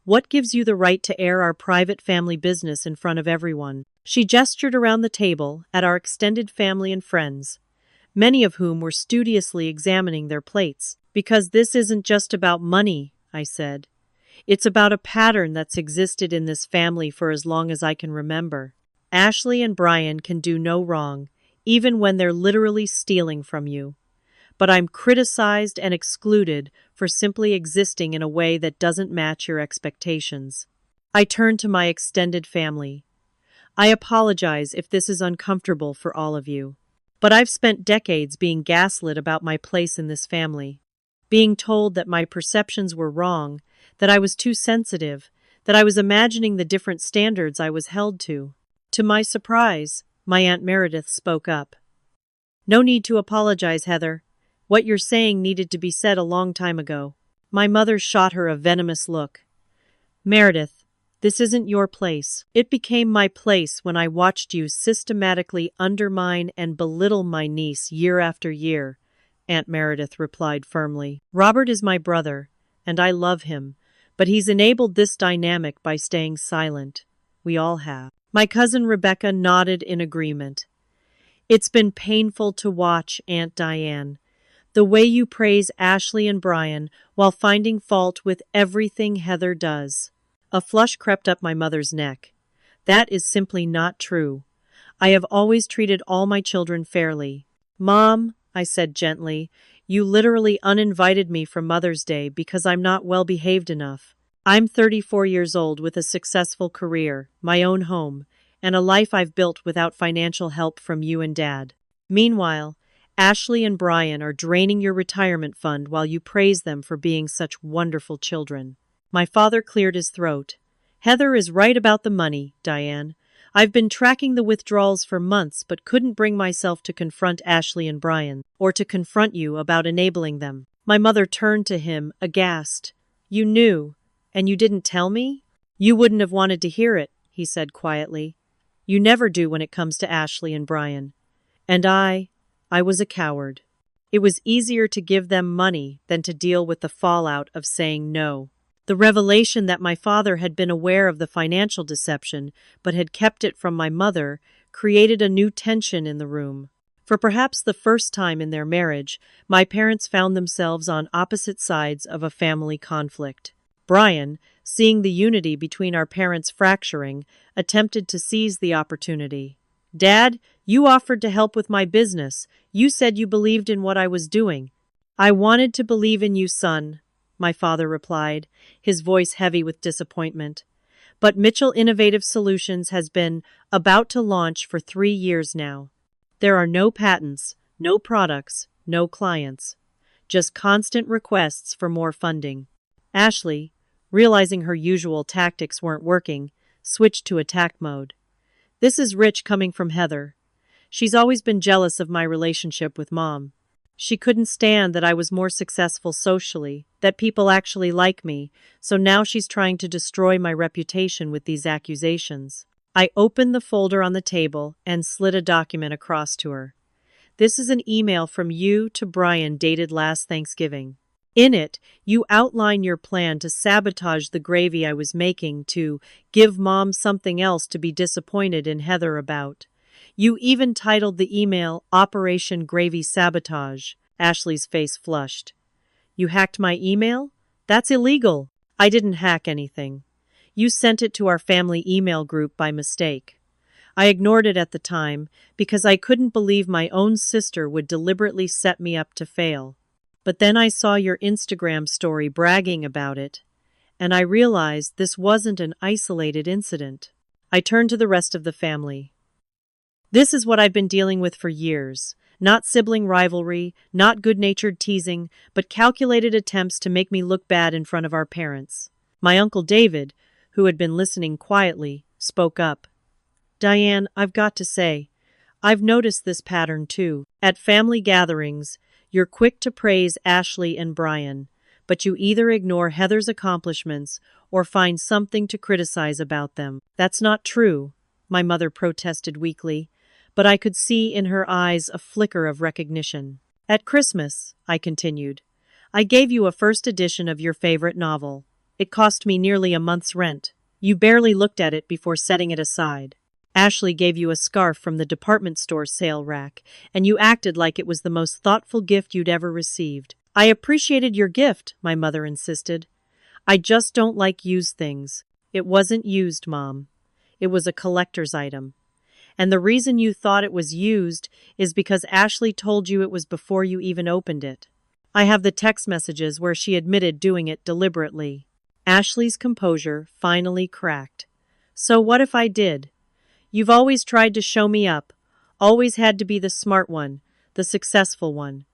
what gives you the right to air our private family business in front of everyone? She gestured around the table at our extended family and friends, many of whom were studiously examining their plates. Because this isn't just about money, I said. It's about a pattern that's existed in this family for as long as I can remember. Ashley and Brian can do no wrong, even when they're literally stealing from you. But I'm criticized and excluded for simply existing in a way that doesn't match your expectations. I turned to my extended family. I apologize if this is uncomfortable for all of you, but I've spent decades being gaslit about my place in this family. Being told that my perceptions were wrong, that I was too sensitive, that I was imagining the different standards I was held to. To my surprise, my Aunt Meredith spoke up. No need to apologize, Heather. What you're saying needed to be said a long time ago. My mother shot her a venomous look. Meredith, this isn't your place. It became my place when I watched you systematically undermine and belittle my niece year after year, Aunt Meredith replied firmly. Robert is my brother, and I love him, but he's enabled this dynamic by staying silent. We all have. My cousin Rebecca nodded in agreement. It's been painful to watch, Aunt Diane. The way you praise Ashley and Brian while finding fault with everything Heather does. A flush crept up my mother's neck. That is simply not true. I have always treated all my children fairly. Mom, I said gently, you literally uninvited me from Mother's Day because I'm not well-behaved enough. I'm 34 years old with a successful career, my own home, and a life I've built without financial help from you and Dad. Meanwhile, Ashley and Brian are draining your retirement fund while you praise them for being such wonderful children. My father cleared his throat. Heather is right about the money, Diane. I've been tracking the withdrawals for months but couldn't bring myself to confront Ashley and Brian, or to confront you about enabling them. My mother turned to him, aghast. You knew, and you didn't tell me? You wouldn't have wanted to hear it, he said quietly. You never do when it comes to Ashley and Brian. And I was a coward. It was easier to give them money than to deal with the fallout of saying no. The revelation that my father had been aware of the financial deception but had kept it from my mother created a new tension in the room. For perhaps the first time in their marriage, my parents found themselves on opposite sides of a family conflict. Brian, seeing the unity between our parents fracturing, attempted to seize the opportunity. Dad, you offered to help with my business. You said you believed in what I was doing. I wanted to believe in you, son, my father replied, his voice heavy with disappointment. But Mitchell Innovative Solutions has been about to launch for 3 years now. There are no patents, no products, no clients. Just constant requests for more funding. Ashley, realizing her usual tactics weren't working, switched to attack mode. This is rich coming from Heather. She's always been jealous of my relationship with Mom. She couldn't stand that I was more successful socially, that people actually like me, so now she's trying to destroy my reputation with these accusations. I opened the folder on the table and slid a document across to her. This is an email from you to Brian dated last Thanksgiving. In it, you outline your plan to sabotage the gravy I was making, to give Mom something else to be disappointed in Heather about. You even titled the email Operation Gravy Sabotage. Ashley's face flushed. You hacked my email? That's illegal. I didn't hack anything. You sent it to our family email group by mistake. I ignored it at the time because I couldn't believe my own sister would deliberately set me up to fail. But then I saw your Instagram story bragging about it, and I realized this wasn't an isolated incident. I turned to the rest of the family. This is what I've been dealing with for years. Not sibling rivalry, not good-natured teasing, but calculated attempts to make me look bad in front of our parents. My Uncle David, who had been listening quietly, spoke up. Diane, I've got to say, I've noticed this pattern too. At family gatherings, you're quick to praise Ashley and Brian, but you either ignore Heather's accomplishments or find something to criticize about them. That's not true, my mother protested weakly, but I could see in her eyes a flicker of recognition. At Christmas, I continued, I gave you a first edition of your favorite novel. It cost me nearly a month's rent. You barely looked at it before setting it aside. Ashley gave you a scarf from the department store sale rack, and you acted like it was the most thoughtful gift you'd ever received. I appreciated your gift, my mother insisted. I just don't like used things. It wasn't used, Mom. It was a collector's item. And the reason you thought it was used is because Ashley told you it was before you even opened it. I have the text messages where she admitted doing it deliberately. Ashley's composure finally cracked. So what if I did? You've always tried to show me up, always had to be the smart one, the successful one.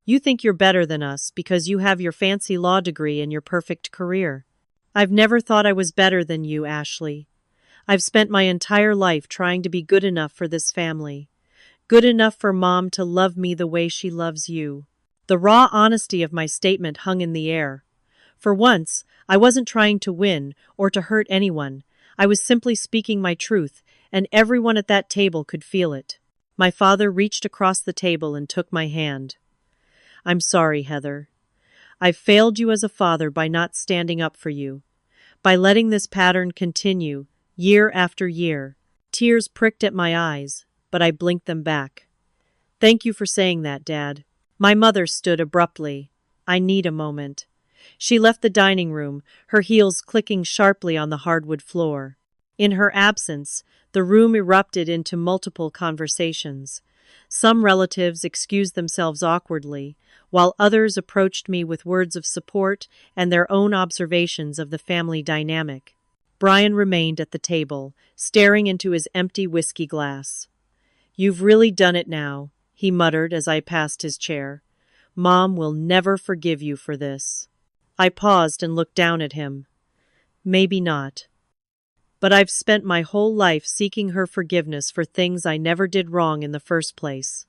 You think you're better than us because you have your fancy law degree and your perfect career. I've never thought I was better than you, Ashley. I've spent my entire life trying to be good enough for this family. Good enough for Mom to love me the way she loves you. The raw honesty of my statement hung in the air. For once, I wasn't trying to win or to hurt anyone. I was simply speaking my truth, and everyone at that table could feel it. My father reached across the table and took my hand. I'm sorry, Heather. I've failed you as a father by not standing up for you, by letting this pattern continue, year after year. Tears pricked at my eyes, but I blinked them back. Thank you for saying that, Dad. My mother stood abruptly. I need a moment. She left the dining room, her heels clicking sharply on the hardwood floor. In her absence, the room erupted into multiple conversations. Some relatives excused themselves awkwardly, while others approached me with words of support and their own observations of the family dynamic. Brian remained at the table, staring into his empty whiskey glass. You've really done it now, he muttered as I passed his chair. Mom will never forgive you for this. I paused and looked down at him. Maybe not. But I've spent my whole life seeking her forgiveness for things I never did wrong in the first place.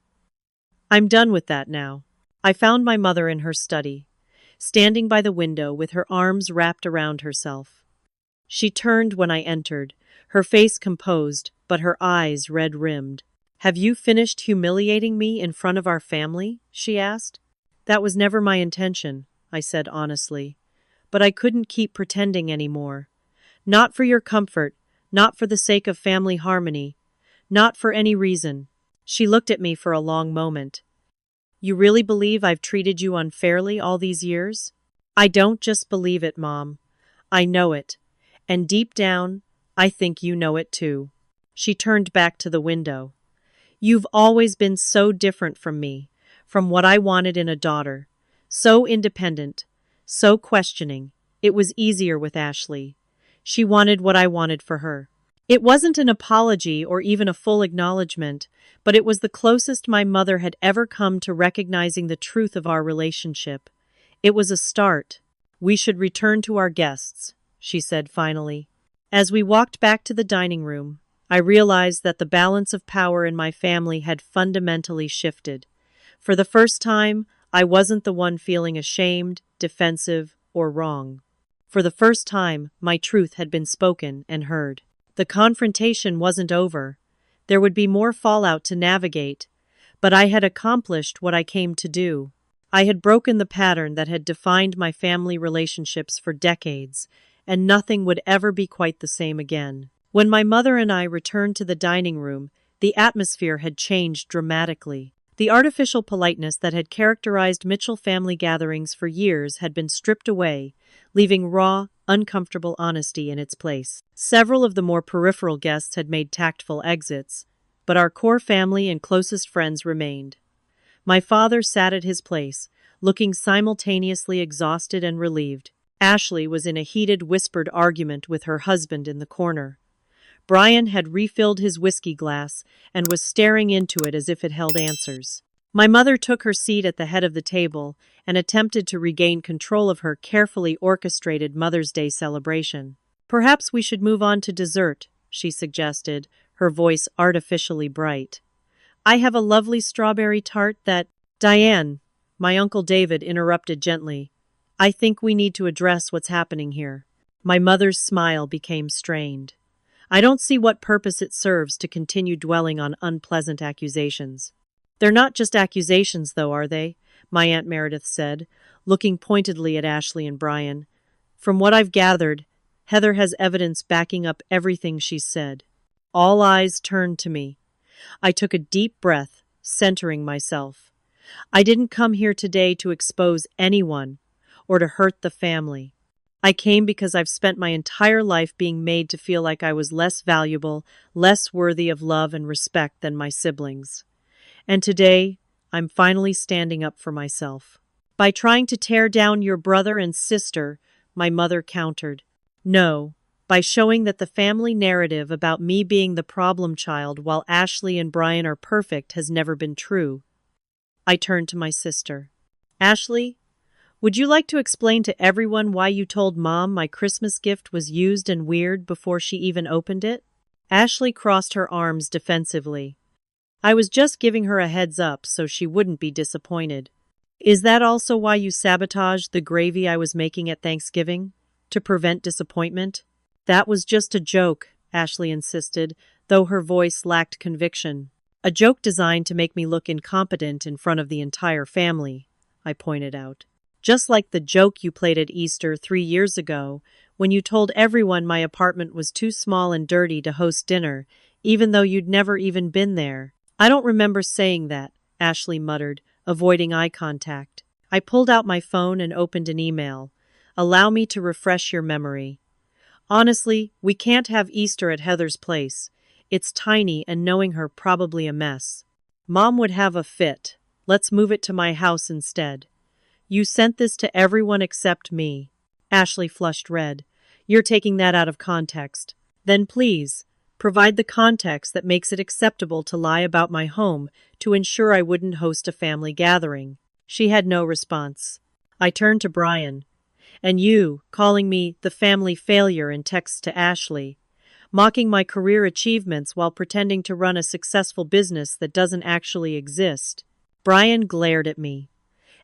I'm done with that now. I found my mother in her study, standing by the window with her arms wrapped around herself. She turned when I entered, her face composed, but her eyes red-rimmed. Have you finished humiliating me in front of our family? She asked. That was never my intention, I said honestly. But I couldn't keep pretending anymore. Not for your comfort, not for the sake of family harmony, not for any reason. She looked at me for a long moment. You really believe I've treated you unfairly all these years? I don't just believe it, Mom. I know it. And deep down, I think you know it too. She turned back to the window. You've always been so different from me, from what I wanted in a daughter. So independent, so questioning. It was easier with Ashley. She wanted what I wanted for her. It wasn't an apology or even a full acknowledgement, but it was the closest my mother had ever come to recognizing the truth of our relationship. It was a start. We should return to our guests, she said finally. As we walked back to the dining room, I realized that the balance of power in my family had fundamentally shifted. For the first time, I wasn't the one feeling ashamed, defensive, or wrong. For the first time, my truth had been spoken and heard. The confrontation wasn't over. There would be more fallout to navigate, but I had accomplished what I came to do. I had broken the pattern that had defined my family relationships for decades, and nothing would ever be quite the same again. When my mother and I returned to the dining room, the atmosphere had changed dramatically. The artificial politeness that had characterized Mitchell family gatherings for years had been stripped away, leaving raw, uncomfortable honesty in its place. Several of the more peripheral guests had made tactful exits, but our core family and closest friends remained. My father sat at his place, looking simultaneously exhausted and relieved. Ashley was in a heated, whispered argument with her husband in the corner. Brian had refilled his whiskey glass and was staring into it as if it held answers. My mother took her seat at the head of the table and attempted to regain control of her carefully orchestrated Mother's Day celebration. "Perhaps we should move on to dessert," she suggested, her voice artificially bright. "I have a lovely strawberry tart that—" "Diane," my Uncle David interrupted gently, "I think we need to address what's happening here." My mother's smile became strained. "I don't see what purpose it serves to continue dwelling on unpleasant accusations." "They're not just accusations, though, are they?" my Aunt Meredith said, looking pointedly at Ashley and Brian. "From what I've gathered, Heather has evidence backing up everything she's said." All eyes turned to me. I took a deep breath, centering myself. I didn't come here today to expose anyone or to hurt the family. I came because I've spent my entire life being made to feel like I was less valuable, less worthy of love and respect than my siblings. And today, I'm finally standing up for myself. "By trying to tear down your brother and sister," my mother countered. "No, by showing that the family narrative about me being the problem child while Ashley and Brian are perfect has never been true." I turned to my sister. "Ashley, would you like to explain to everyone why you told Mom my Christmas gift was used and weird before she even opened it?" Ashley crossed her arms defensively. "I was just giving her a heads up so she wouldn't be disappointed." "Is that also why you sabotaged the gravy I was making at Thanksgiving? To prevent disappointment?" "That was just a joke," Ashley insisted, though her voice lacked conviction. "A joke designed to make me look incompetent in front of the entire family," I pointed out. "Just like the joke you played at Easter 3 years ago, when you told everyone my apartment was too small and dirty to host dinner, even though you'd never even been there." "I don't remember saying that," Ashley muttered, avoiding eye contact. I pulled out my phone and opened an email. "Allow me to refresh your memory. Honestly, we can't have Easter at Heather's place. It's tiny and knowing her probably a mess. Mom would have a fit. Let's move it to my house instead. You sent this to everyone except me." Ashley flushed red. "You're taking that out of context. Then please, provide the context that makes it acceptable to lie about my home to ensure I wouldn't host a family gathering." She had no response. I turned to Brian. "And you, calling me the family failure in texts to Ashley, mocking my career achievements while pretending to run a successful business that doesn't actually exist." Brian glared at me.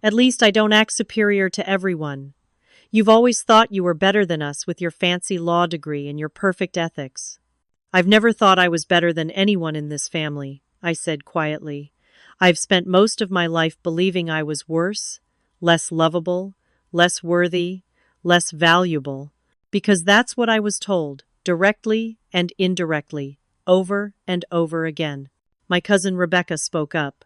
"At least I don't act superior to everyone. You've always thought you were better than us with your fancy law degree and your perfect ethics." "I've never thought I was better than anyone in this family," I said quietly. "I've spent most of my life believing I was worse, less lovable, less worthy, less valuable, because that's what I was told, directly and indirectly, over and over again." My cousin Rebecca spoke up.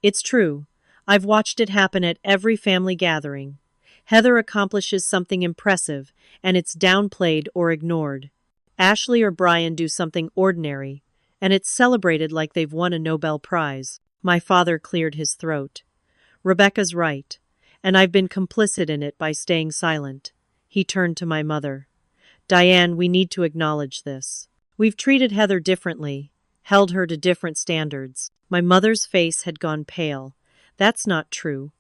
"It's true. I've watched it happen at every family gathering. Heather accomplishes something impressive, and it's downplayed or ignored. Ashley or Brian do something ordinary, and it's celebrated like they've won a Nobel Prize." My father cleared his throat. "Rebecca's right, and I've been complicit in it by staying silent." He turned to my mother. "Diane, we need to acknowledge this. We've treated Heather differently, held her to different standards." My mother's face had gone pale. "That's not true.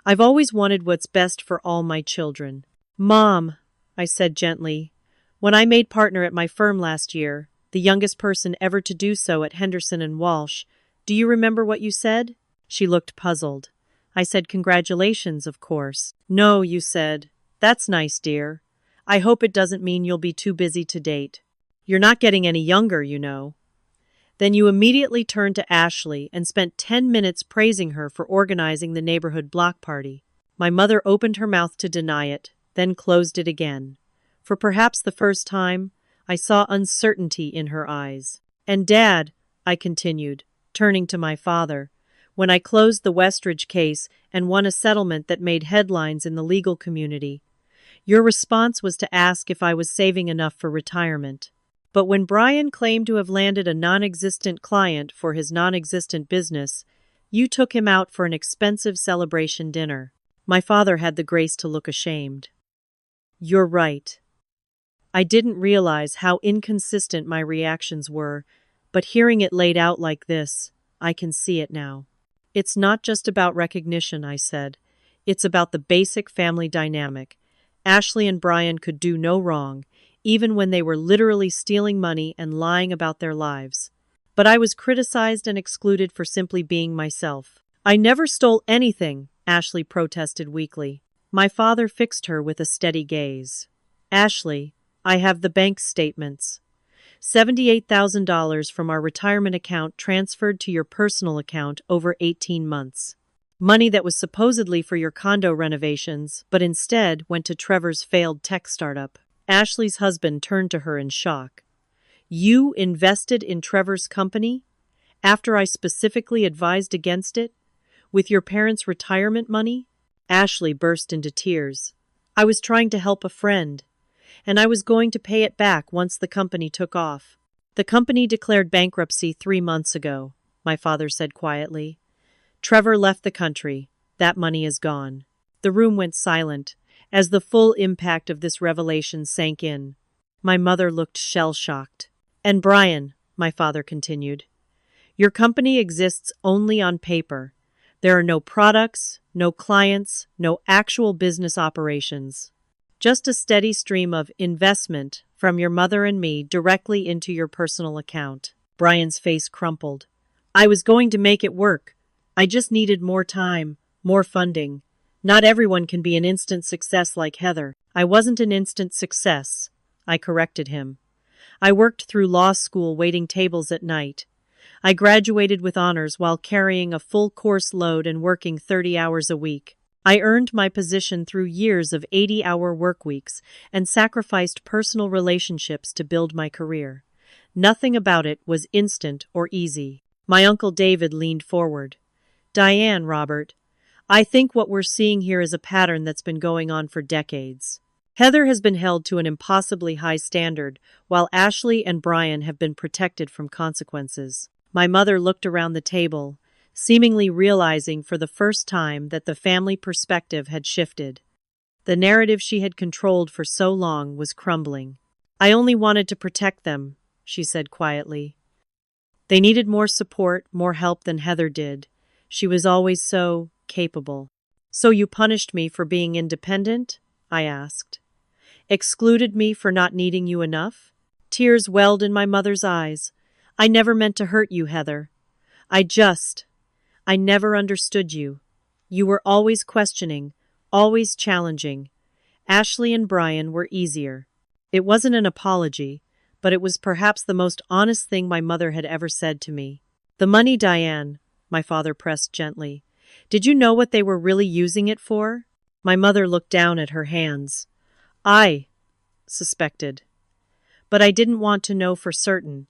I've always wanted what's best for all my children." "Mom," I said gently, "when I made partner at my firm last year, the youngest person ever to do so at Henderson and Walsh, do you remember what you said?" She looked puzzled. I said, "Congratulations, of course." "No," you said. "That's nice, dear. I hope it doesn't mean you'll be too busy to date. You're not getting any younger, you know." Then you immediately turned to Ashley and spent 10 minutes praising her for organizing the neighborhood block party. My mother opened her mouth to deny it, then closed it again. For perhaps the first time, I saw uncertainty in her eyes. "And Dad," I continued, turning to my father, "when I closed the Westridge case and won a settlement that made headlines in the legal community, your response was to ask if I was saving enough for retirement. But when Brian claimed to have landed a non-existent client for his non-existent business, you took him out for an expensive celebration dinner." My father had the grace to look ashamed. You're right. I didn't realize how inconsistent my reactions were, but hearing it laid out like this, I can see it now. It's not just about recognition, I said. It's about the basic family dynamic. Ashley and Brian could do no wrong, even when they were literally stealing money and lying about their lives. But I was criticized and excluded for simply being myself. I never stole anything, Ashley protested weakly. My father fixed her with a steady gaze. Ashley, I have the bank statements. $78,000 from our retirement account transferred to your personal account over 18 months. Money that was supposedly for your condo renovations, but instead went to Trevor's failed tech startup. Ashley's husband turned to her in shock. You invested in Trevor's company? After I specifically advised against it? With your parents' retirement money? Ashley burst into tears. I was trying to help a friend, and I was going to pay it back once the company took off. The company declared bankruptcy 3 months ago, my father said quietly. Trevor left the country. That money is gone. The room went silent as the full impact of this revelation sank in. My mother looked shell-shocked. And Brian, my father continued, your company exists only on paper. There are no products, no clients, no actual business operations. Just a steady stream of investment from your mother and me directly into your personal account. Brian's face crumpled. I was going to make it work. I just needed more time, more funding. Not everyone can be an instant success like Heather. I wasn't an instant success, I corrected him. I worked through law school waiting tables at night. I graduated with honors while carrying a full course load and working 30 hours a week. I earned my position through years of 80-hour work weeks and sacrificed personal relationships to build my career. Nothing about it was instant or easy. My Uncle David leaned forward. Diane, Robert, I think what we're seeing here is a pattern that's been going on for decades. Heather has been held to an impossibly high standard, while Ashley and Brian have been protected from consequences. My mother looked around the table, seemingly realizing for the first time that the family perspective had shifted. The narrative she had controlled for so long was crumbling. I only wanted to protect them, she said quietly. They needed more support, more help than Heather did. She was always so capable. So you punished me for being independent? I asked. Excluded me for not needing you enough? Tears welled in my mother's eyes. I never meant to hurt you, Heather. I never understood you. You were always questioning, always challenging. Ashley and Brian were easier. It wasn't an apology, but it was perhaps the most honest thing my mother had ever said to me. The money, Diane, my father pressed gently. Did you know what they were really using it for? My mother looked down at her hands. I suspected. But I didn't want to know for certain.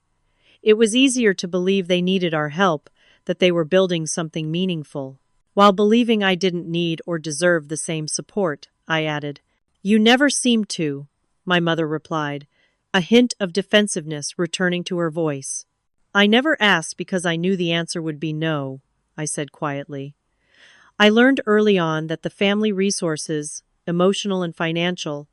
It was easier to believe they needed our help, that they were building something meaningful. While believing I didn't need or deserve the same support, I added, You never seemed to, my mother replied, a hint of defensiveness returning to her voice. I never asked because I knew the answer would be no, I said quietly. I learned early on that the family resources, emotional and financial,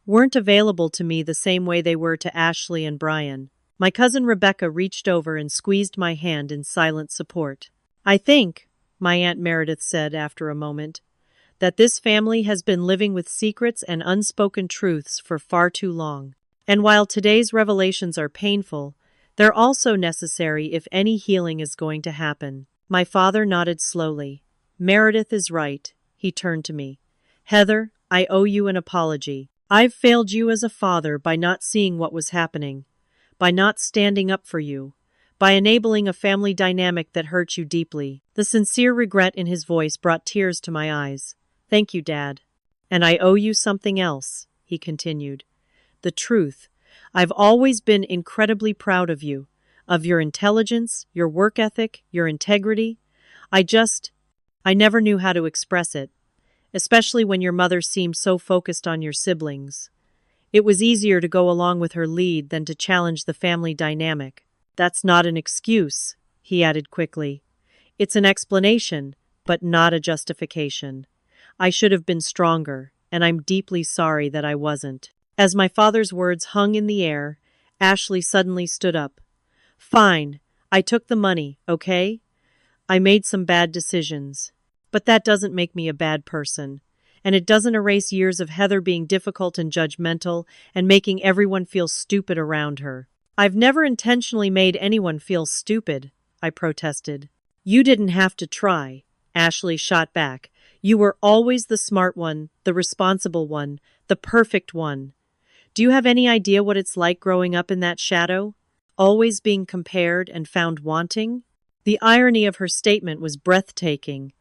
weren't available to me the same way they were to Ashley and Brian. My cousin Rebecca reached over and squeezed my hand in silent support. I think, my Aunt Meredith said after a moment, that this family has been living with secrets and unspoken truths for far too long. And while today's revelations are painful, they're also necessary if any healing is going to happen. My father nodded slowly. Meredith is right. He turned to me. Heather, I owe you an apology. I've failed you as a father by not seeing what was happening, by not standing up for you, by enabling a family dynamic that hurt you deeply. The sincere regret in his voice brought tears to my eyes. Thank you, Dad. And I owe you something else, he continued. The truth. I've always been incredibly proud of you, of your intelligence, your work ethic, your integrity. I never knew how to express it, especially when your mother seemed so focused on your siblings. It was easier to go along with her lead than to challenge the family dynamic. That's not an excuse, he added quickly. It's an explanation, but not a justification. I should have been stronger, and I'm deeply sorry that I wasn't." As my father's words hung in the air, Ashley suddenly stood up. "Fine, I took the money, okay? I made some bad decisions. But that doesn't make me a bad person. And it doesn't erase years of Heather being difficult and judgmental and making everyone feel stupid around her." "I've never intentionally made anyone feel stupid," I protested. "You didn't have to try," Ashley shot back. "You were always the smart one, the responsible one, the perfect one. Do you have any idea what it's like growing up in that shadow? Always being compared and found wanting?" The irony of her statement was breathtaking.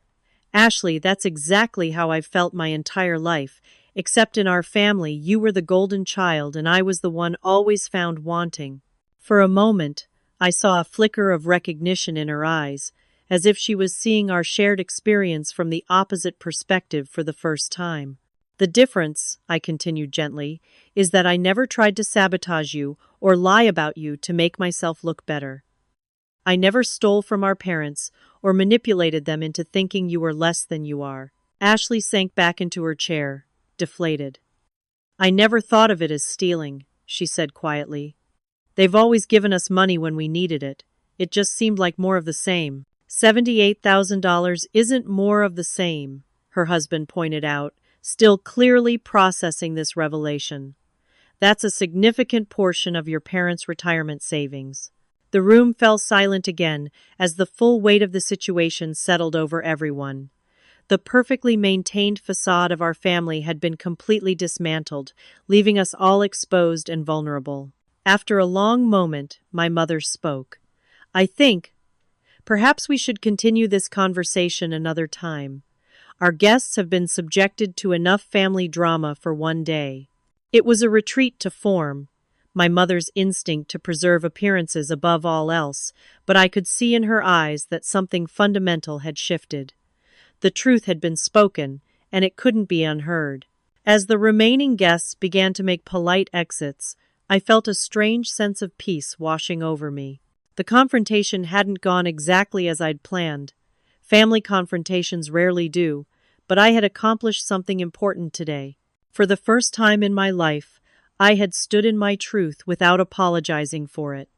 "Ashley, that's exactly how I've felt my entire life, except in our family you were the golden child and I was the one always found wanting." For a moment, I saw a flicker of recognition in her eyes, as if she was seeing our shared experience from the opposite perspective for the first time. "The difference," I continued gently, "is that I never tried to sabotage you or lie about you to make myself look better. I never stole from our parents or manipulated them into thinking you were less than you are." Ashley sank back into her chair, deflated. "I never thought of it as stealing," she said quietly. "They've always given us money when we needed it. It just seemed like more of the same." $78,000 isn't more of the same, her husband pointed out, still clearly processing this revelation. "That's a significant portion of your parents' retirement savings." The room fell silent again as the full weight of the situation settled over everyone. The perfectly maintained facade of our family had been completely dismantled, leaving us all exposed and vulnerable. After a long moment, my mother spoke. "I think, perhaps we should continue this conversation another time. Our guests have been subjected to enough family drama for one day." It was a retreat to form, my mother's instinct to preserve appearances above all else, but I could see in her eyes that something fundamental had shifted. The truth had been spoken, and it couldn't be unheard. As the remaining guests began to make polite exits, I felt a strange sense of peace washing over me. The confrontation hadn't gone exactly as I'd planned. Family confrontations rarely do, but I had accomplished something important today. For the first time in my life, I had stood in my truth without apologizing for it.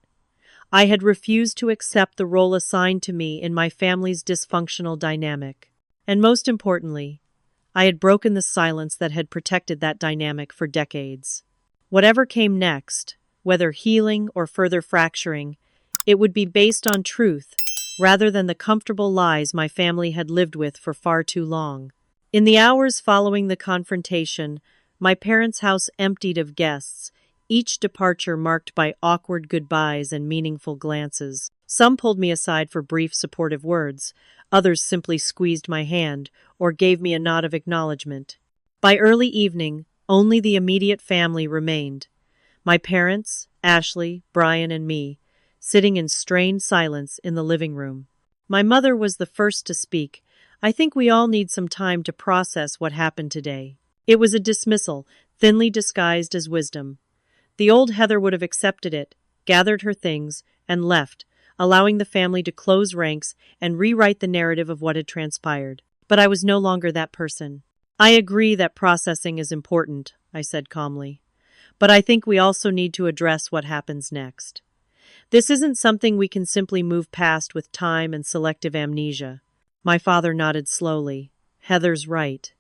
I had refused to accept the role assigned to me in my family's dysfunctional dynamic. And most importantly, I had broken the silence that had protected that dynamic for decades. Whatever came next, whether healing or further fracturing, it would be based on truth, rather than the comfortable lies my family had lived with for far too long. In the hours following the confrontation, my parents' house emptied of guests, each departure marked by awkward goodbyes and meaningful glances. Some pulled me aside for brief supportive words, others simply squeezed my hand or gave me a nod of acknowledgement. By early evening, only the immediate family remained. My parents, Ashley, Brian, and me, sitting in strained silence in the living room. My mother was the first to speak. "I think we all need some time to process what happened today." It was a dismissal, thinly disguised as wisdom. The old Heather would have accepted it, gathered her things, and left, allowing the family to close ranks and rewrite the narrative of what had transpired. But I was no longer that person. "I agree that processing is important," I said calmly. "But I think we also need to address what happens next. This isn't something we can simply move past with time and selective amnesia." My father nodded slowly. "Heather's right.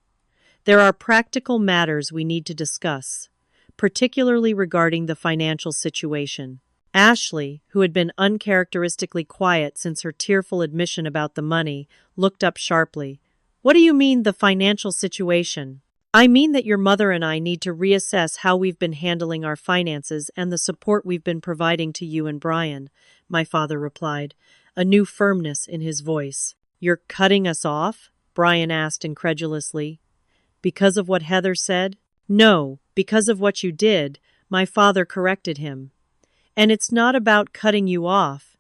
There are practical matters we need to discuss, particularly regarding the financial situation." Ashley, who had been uncharacteristically quiet since her tearful admission about the money, looked up sharply. "What do you mean, the financial situation?" "I mean that your mother and I need to reassess how we've been handling our finances and the support we've been providing to you and Brian," my father replied, a new firmness in his voice. "You're cutting us off?" Brian asked incredulously. "Because of what Heather said?" "No, because of what you did," my father corrected him. "And it's not about cutting you off.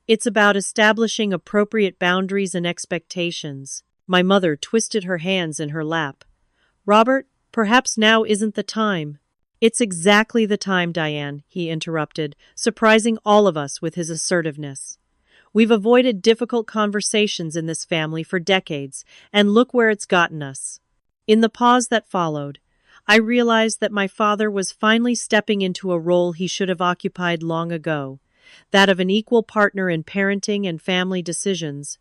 It's about establishing appropriate boundaries and expectations." My mother twisted her hands in her lap. "Robert, perhaps now isn't the time." "It's exactly the time, Diane," he interrupted, surprising all of us with his assertiveness. "We've avoided difficult conversations in this family for decades, and look where it's gotten us." In the pause that followed, I realized that my father was finally stepping into a role he should have occupied long ago, that of an equal partner in parenting and family decisions,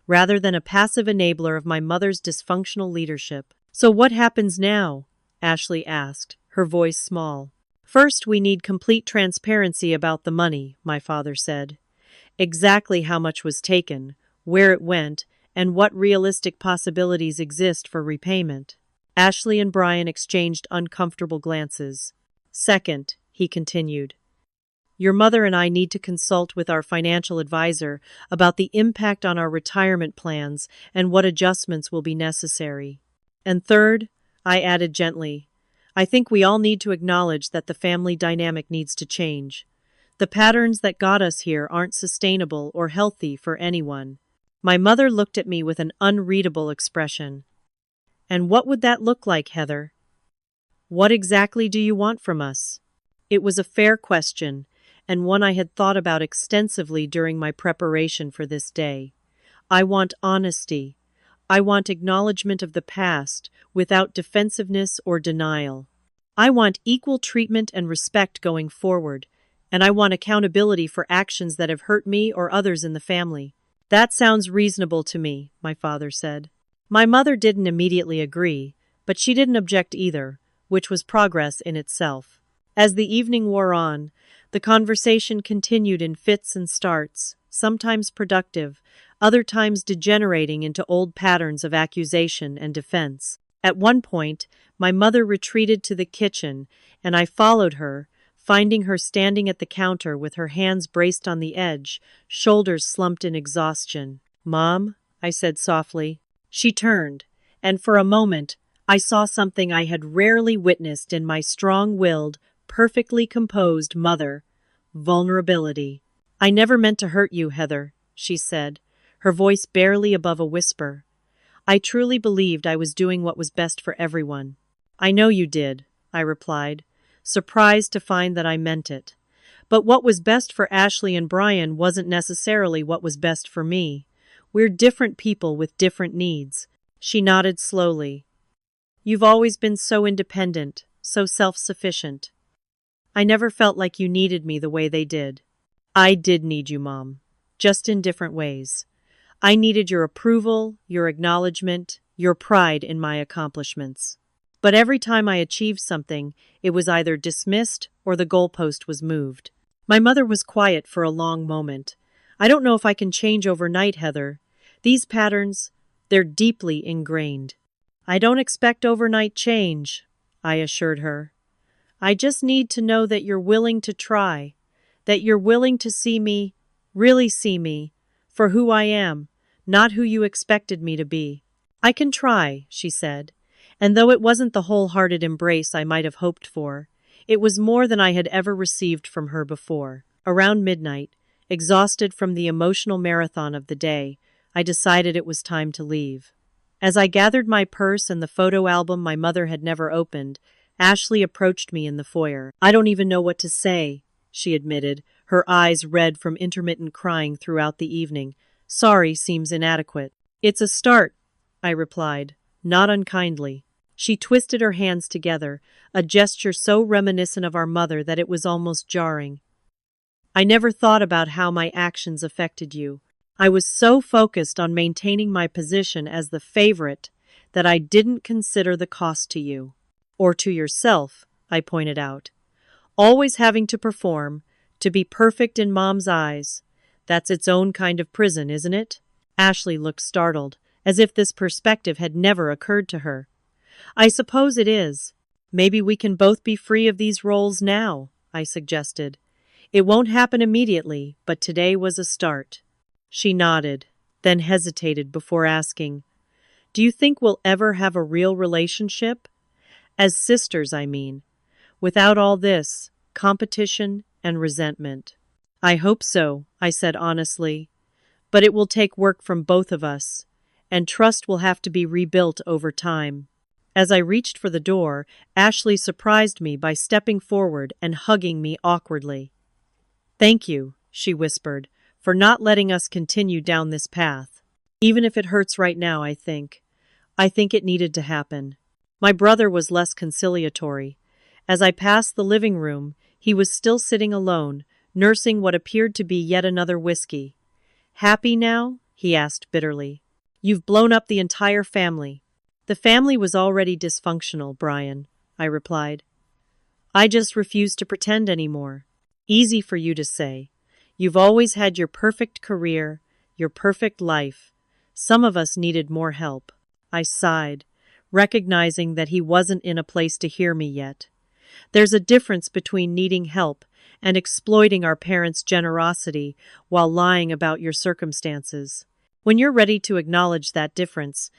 rather than a passive enabler of my mother's dysfunctional leadership. "So what happens now?" Ashley asked, her voice small. "First, we need complete transparency about the money," my father said. "Exactly how much was taken, where it went, and what realistic possibilities exist for repayment." Ashley and Brian exchanged uncomfortable glances. "Second," he continued, "your mother and I need to consult with our financial advisor about the impact on our retirement plans and what adjustments will be necessary. And third," I added gently, "I think we all need to acknowledge that the family dynamic needs to change. The patterns that got us here aren't sustainable or healthy for anyone." My mother looked at me with an unreadable expression. "And what would that look like, Heather? What exactly do you want from us?" It was a fair question, and one I had thought about extensively during my preparation for this day. "I want honesty. I want acknowledgement of the past without defensiveness or denial. I want equal treatment and respect going forward, and I want accountability for actions that have hurt me or others in the family." "That sounds reasonable to me," my father said. My mother didn't immediately agree, but she didn't object either, which was progress in itself. As the evening wore on, the conversation continued in fits and starts, sometimes productive, other times degenerating into old patterns of accusation and defense. At one point, my mother retreated to the kitchen, and I followed her, finding her standing at the counter with her hands braced on the edge, shoulders slumped in exhaustion. "Mom," I said softly. She turned, and for a moment, I saw something I had rarely witnessed in my strong-willed, perfectly composed mother: vulnerability. "I never meant to hurt you, Heather," she said, her voice barely above a whisper. "I truly believed I was doing what was best for everyone." "I know you did," I replied, surprised to find that I meant it. "But what was best for Ashley and Brian wasn't necessarily what was best for me. We're different people with different needs." She nodded slowly. "You've always been so independent, so self-sufficient. I never felt like you needed me the way they did." "I did need you, Mom, just in different ways. I needed your approval, your acknowledgement, your pride in my accomplishments. But every time I achieved something, it was either dismissed or the goalpost was moved." My mother was quiet for a long moment. "I don't know if I can change overnight, Heather. These patterns, they're deeply ingrained." "I don't expect overnight change," I assured her. "I just need to know that you're willing to try, that you're willing to see me, really see me, for who I am, not who you expected me to be." "I can try," she said, and though it wasn't the wholehearted embrace I might have hoped for, it was more than I had ever received from her before. Around midnight, exhausted from the emotional marathon of the day, I decided it was time to leave. As I gathered my purse and the photo album my mother had never opened, Ashley approached me in the foyer. "I don't even know what to say," she admitted, her eyes red from intermittent crying throughout the evening. "Sorry seems inadequate." "It's a start," I replied, not unkindly. She twisted her hands together, a gesture so reminiscent of our mother that it was almost jarring. "I never thought about how my actions affected you. I was so focused on maintaining my position as the favorite that I didn't consider the cost to you." "Or to yourself," I pointed out. "Always having to perform, to be perfect in Mom's eyes. That's its own kind of prison, isn't it?" Ashley looked startled, as if this perspective had never occurred to her. "I suppose it is. Maybe we can both be free of these roles now," I suggested. "It won't happen immediately, but today was a start." She nodded, then hesitated before asking, "Do you think we'll ever have a real relationship? As sisters, I mean. Without all this competition and resentment." "I hope so," I said honestly. "But it will take work from both of us, and trust will have to be rebuilt over time." As I reached for the door, Ashley surprised me by stepping forward and hugging me awkwardly. "Thank you," she whispered, "for not letting us continue down this path. Even if it hurts right now, I think it needed to happen." My brother was less conciliatory. As I passed the living room, he was still sitting alone, nursing what appeared to be yet another whiskey. "Happy now?" he asked bitterly. "You've blown up the entire family." "The family was already dysfunctional, Brian," I replied. "I just refuse to pretend anymore." "Easy for you to say. You've always had your perfect career, your perfect life. Some of us needed more help." I sighed, recognizing that he wasn't in a place to hear me yet. There's a difference between needing help and exploiting our parents' generosity while lying about your circumstances. When you're ready to acknowledge that difference,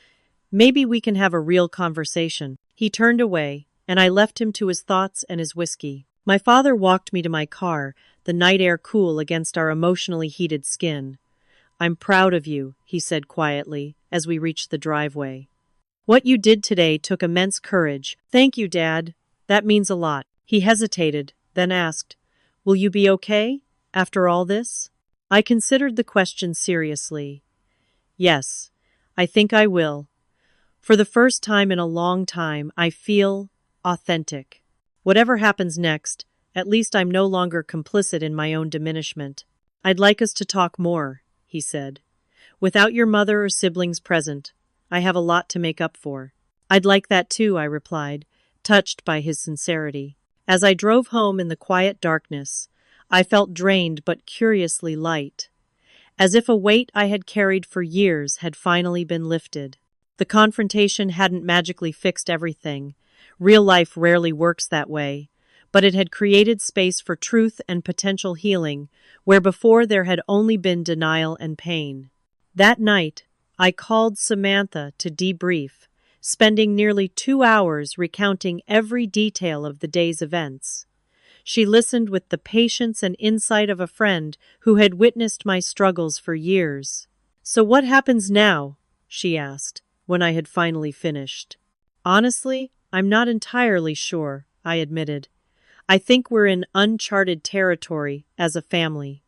maybe we can have a real conversation. He turned away, and I left him to his thoughts and his whiskey. My father walked me to my car, the night air cool against our emotionally heated skin. "I'm proud of you," he said quietly, as we reached the driveway. "What you did today took immense courage." "Thank you, Dad. That means a lot." He hesitated, then asked, "Will you be okay after all this?" I considered the question seriously. "Yes, I think I will. For the first time in a long time, I feel authentic. Whatever happens next, at least I'm no longer complicit in my own diminishment." "I'd like us to talk more," he said. "Without your mother or siblings present, I have a lot to make up for." "I'd like that too," I replied, touched by his sincerity. As I drove home in the quiet darkness, I felt drained but curiously light, as if a weight I had carried for years had finally been lifted. The confrontation hadn't magically fixed everything. Real life rarely works that way, but it had created space for truth and potential healing, where before there had only been denial and pain. That night, I called Samantha to debrief, spending nearly 2 hours recounting every detail of the day's events. She listened with the patience and insight of a friend who had witnessed my struggles for years. "So what happens now?" she asked, when I had finally finished. "Honestly, I'm not entirely sure," I admitted. "I think we're in uncharted territory as a family.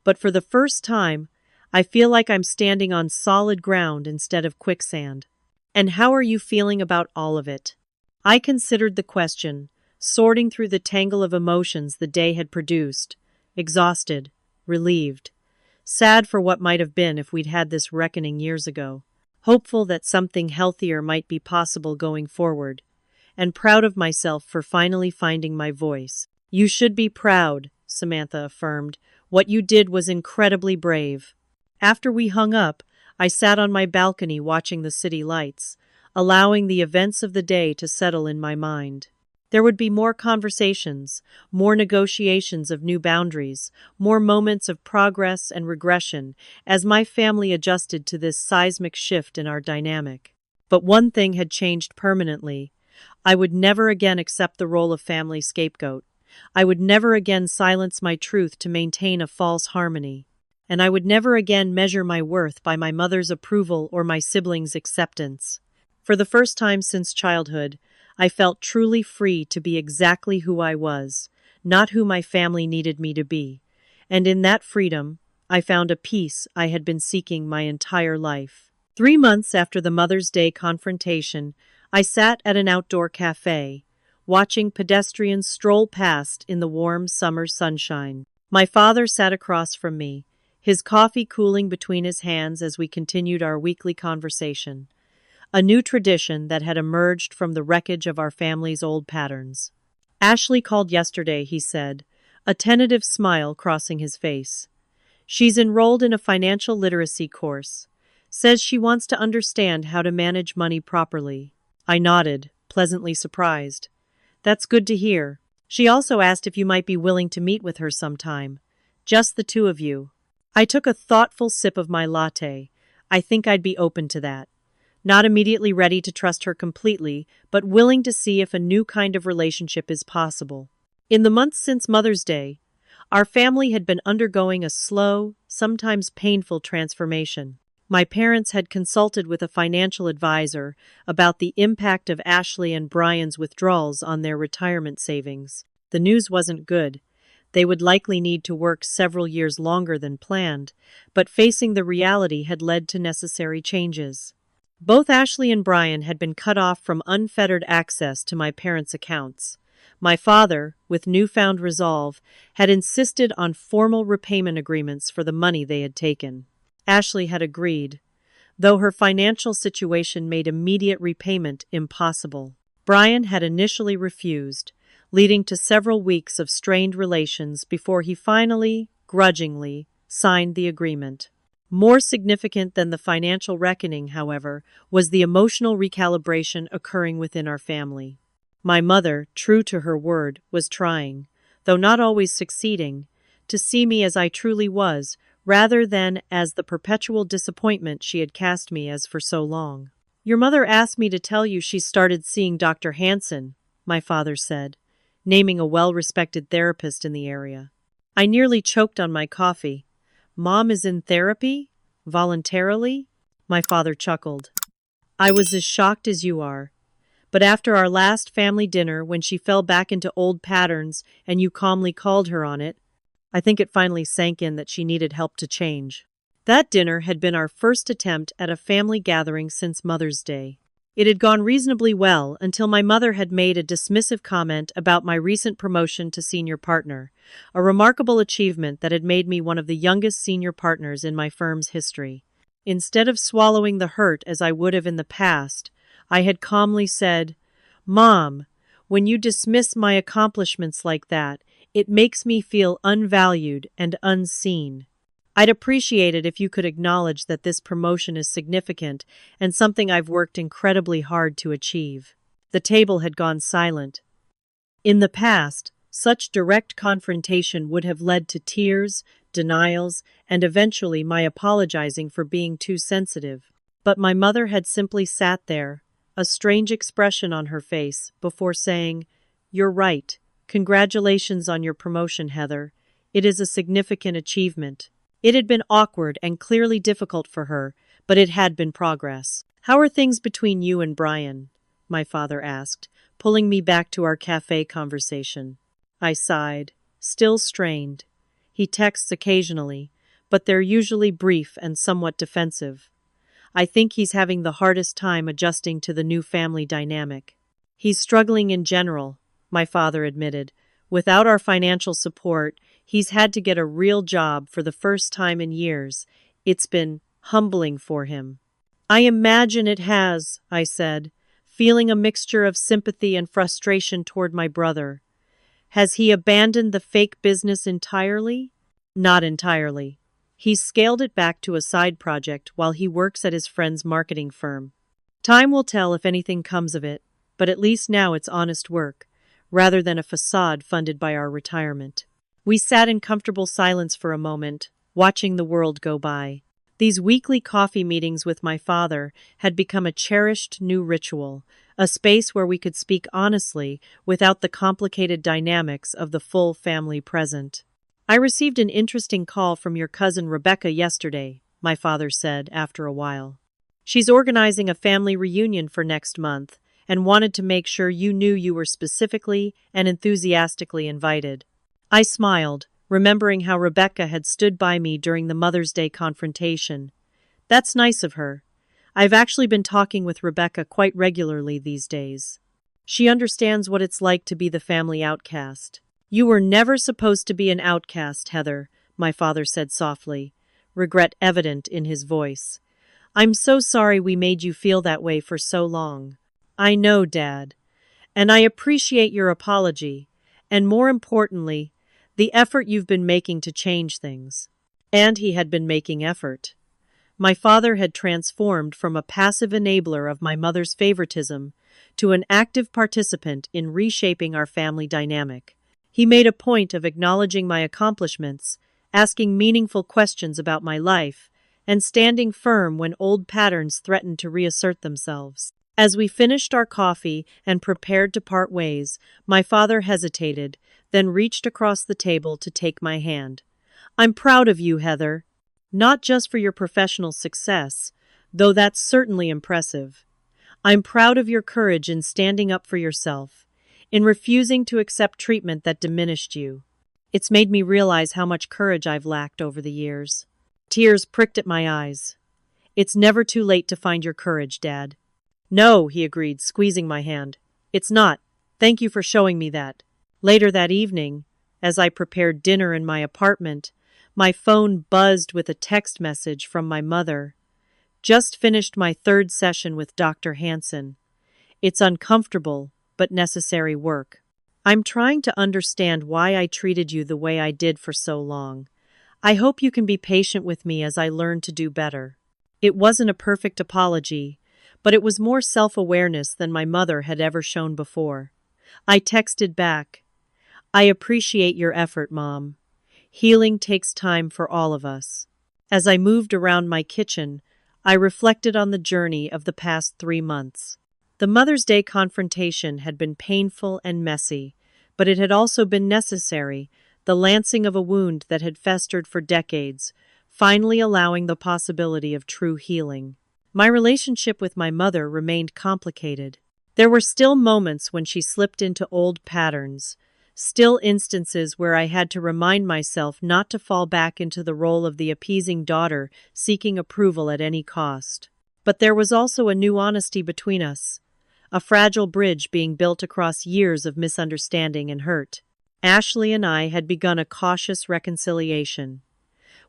But for the first time, I feel like I'm standing on solid ground instead of quicksand." "And how are you feeling about all of it?" I considered the question, sorting through the tangle of emotions the day had produced. Exhausted, relieved, sad for what might have been if we'd had this reckoning years ago, hopeful that something healthier might be possible going forward, and proud of myself for finally finding my voice. "You should be proud," Samantha affirmed. "What you did was incredibly brave." After we hung up, I sat on my balcony watching the city lights, allowing the events of the day to settle in my mind. There would be more conversations, more negotiations of new boundaries, more moments of progress and regression as my family adjusted to this seismic shift in our dynamic. But one thing had changed permanently. I would never again accept the role of family scapegoat. I would never again silence my truth to maintain a false harmony. And I would never again measure my worth by my mother's approval or my siblings' acceptance. For the first time since childhood, I felt truly free to be exactly who I was, not who my family needed me to be. And in that freedom, I found a peace I had been seeking my entire life. 3 months after the Mother's Day confrontation, I sat at an outdoor cafe, watching pedestrians stroll past in the warm summer sunshine. My father sat across from me, his coffee cooling between his hands as we continued our weekly conversation, a new tradition that had emerged from the wreckage of our family's old patterns. "Ashley called yesterday," he said, a tentative smile crossing his face. "She's enrolled in a financial literacy course. Says she wants to understand how to manage money properly." I nodded, pleasantly surprised. "That's good to hear. She also asked if you might be willing to meet with her sometime. Just the two of you." I took a thoughtful sip of my latte. I think I'd be open to that. Not immediately ready to trust her completely, but willing to see if a new kind of relationship is possible. In the months since Mother's Day, our family had been undergoing a slow, sometimes painful transformation. My parents had consulted with a financial advisor about the impact of Ashley and Brian's withdrawals on their retirement savings. The news wasn't good. They would likely need to work several years longer than planned, but facing the reality had led to necessary changes. Both Ashley and Brian had been cut off from unfettered access to my parents' accounts. My father, with newfound resolve, had insisted on formal repayment agreements for the money they had taken. Ashley had agreed, though her financial situation made immediate repayment impossible. Brian had initially refused, leading to several weeks of strained relations before he finally, grudgingly, signed the agreement. More significant than the financial reckoning, however, was the emotional recalibration occurring within our family. My mother, true to her word, was trying, though not always succeeding, to see me as I truly was, rather than as the perpetual disappointment she had cast me as for so long. "Your mother asked me to tell you she started seeing Dr. Hanson," my father said, naming a well-respected therapist in the area. I nearly choked on my coffee. "Mom is in therapy? Voluntarily?" My father chuckled. "I was as shocked as you are. But after our last family dinner, when she fell back into old patterns and you calmly called her on it, I think it finally sank in that she needed help to change." That dinner had been our first attempt at a family gathering since Mother's Day. It had gone reasonably well until my mother had made a dismissive comment about my recent promotion to senior partner, a remarkable achievement that had made me one of the youngest senior partners in my firm's history. Instead of swallowing the hurt as I would have in the past, I had calmly said, "Mom, when you dismiss my accomplishments like that, it makes me feel unvalued and unseen. I'd appreciate it if you could acknowledge that this promotion is significant and something I've worked incredibly hard to achieve." The table had gone silent. In the past, such direct confrontation would have led to tears, denials, and eventually my apologizing for being too sensitive. But my mother had simply sat there, a strange expression on her face, before saying, "You're right. Congratulations on your promotion, Heather. It is a significant achievement." It had been awkward and clearly difficult for her, but it had been progress. "How are things between you and Brian?" my father asked, pulling me back to our cafe conversation. I sighed, still strained. He texts occasionally, but they're usually brief and somewhat defensive. I think he's having the hardest time adjusting to the new family dynamic. "He's struggling in general," my father admitted. "Without our financial support, he's had to get a real job for the first time in years. It's been humbling for him." "I imagine it has," I said, feeling a mixture of sympathy and frustration toward my brother. "Has he abandoned the fake business entirely?" "Not entirely. He's scaled it back to a side project while he works at his friend's marketing firm. Time will tell if anything comes of it, but at least now it's honest work, rather than a facade funded by our retirement." We sat in comfortable silence for a moment, watching the world go by. These weekly coffee meetings with my father had become a cherished new ritual, a space where we could speak honestly without the complicated dynamics of the full family present. "I received an interesting call from your cousin Rebecca yesterday," my father said after a while. "She's organizing a family reunion for next month and wanted to make sure you knew you were specifically and enthusiastically invited." I smiled, remembering how Rebecca had stood by me during the Mother's Day confrontation. "That's nice of her. I've actually been talking with Rebecca quite regularly these days. She understands what it's like to be the family outcast." "You were never supposed to be an outcast, Heather," my father said softly, regret evident in his voice. "I'm so sorry we made you feel that way for so long." "I know, Dad. And I appreciate your apology, and more importantly, the effort you've been making to change things." And he had been making effort. My father had transformed from a passive enabler of my mother's favoritism to an active participant in reshaping our family dynamic. He made a point of acknowledging my accomplishments, asking meaningful questions about my life, and standing firm when old patterns threatened to reassert themselves. As we finished our coffee and prepared to part ways, my father hesitated, then reached across the table to take my hand. "I'm proud of you, Heather. Not just for your professional success, though that's certainly impressive. I'm proud of your courage in standing up for yourself, in refusing to accept treatment that diminished you. It's made me realize how much courage I've lacked over the years." Tears pricked at my eyes. It's never too late to find your courage, Dad. No, he agreed, squeezing my hand. It's not. Thank you for showing me that. Later that evening, as I prepared dinner in my apartment, my phone buzzed with a text message from my mother. Just finished my third session with Dr. Hansen. It's uncomfortable, but necessary work. I'm trying to understand why I treated you the way I did for so long. I hope you can be patient with me as I learn to do better. It wasn't a perfect apology, but it was more self-awareness than my mother had ever shown before. I texted back, I appreciate your effort, Mom. Healing takes time for all of us. As I moved around my kitchen, I reflected on the journey of the past 3 months. The Mother's Day confrontation had been painful and messy, but it had also been necessary, the lancing of a wound that had festered for decades, finally allowing the possibility of true healing. My relationship with my mother remained complicated. There were still moments when she slipped into old patterns, still instances where I had to remind myself not to fall back into the role of the appeasing daughter seeking approval at any cost. But there was also a new honesty between us, a fragile bridge being built across years of misunderstanding and hurt. Ashley and I had begun a cautious reconciliation.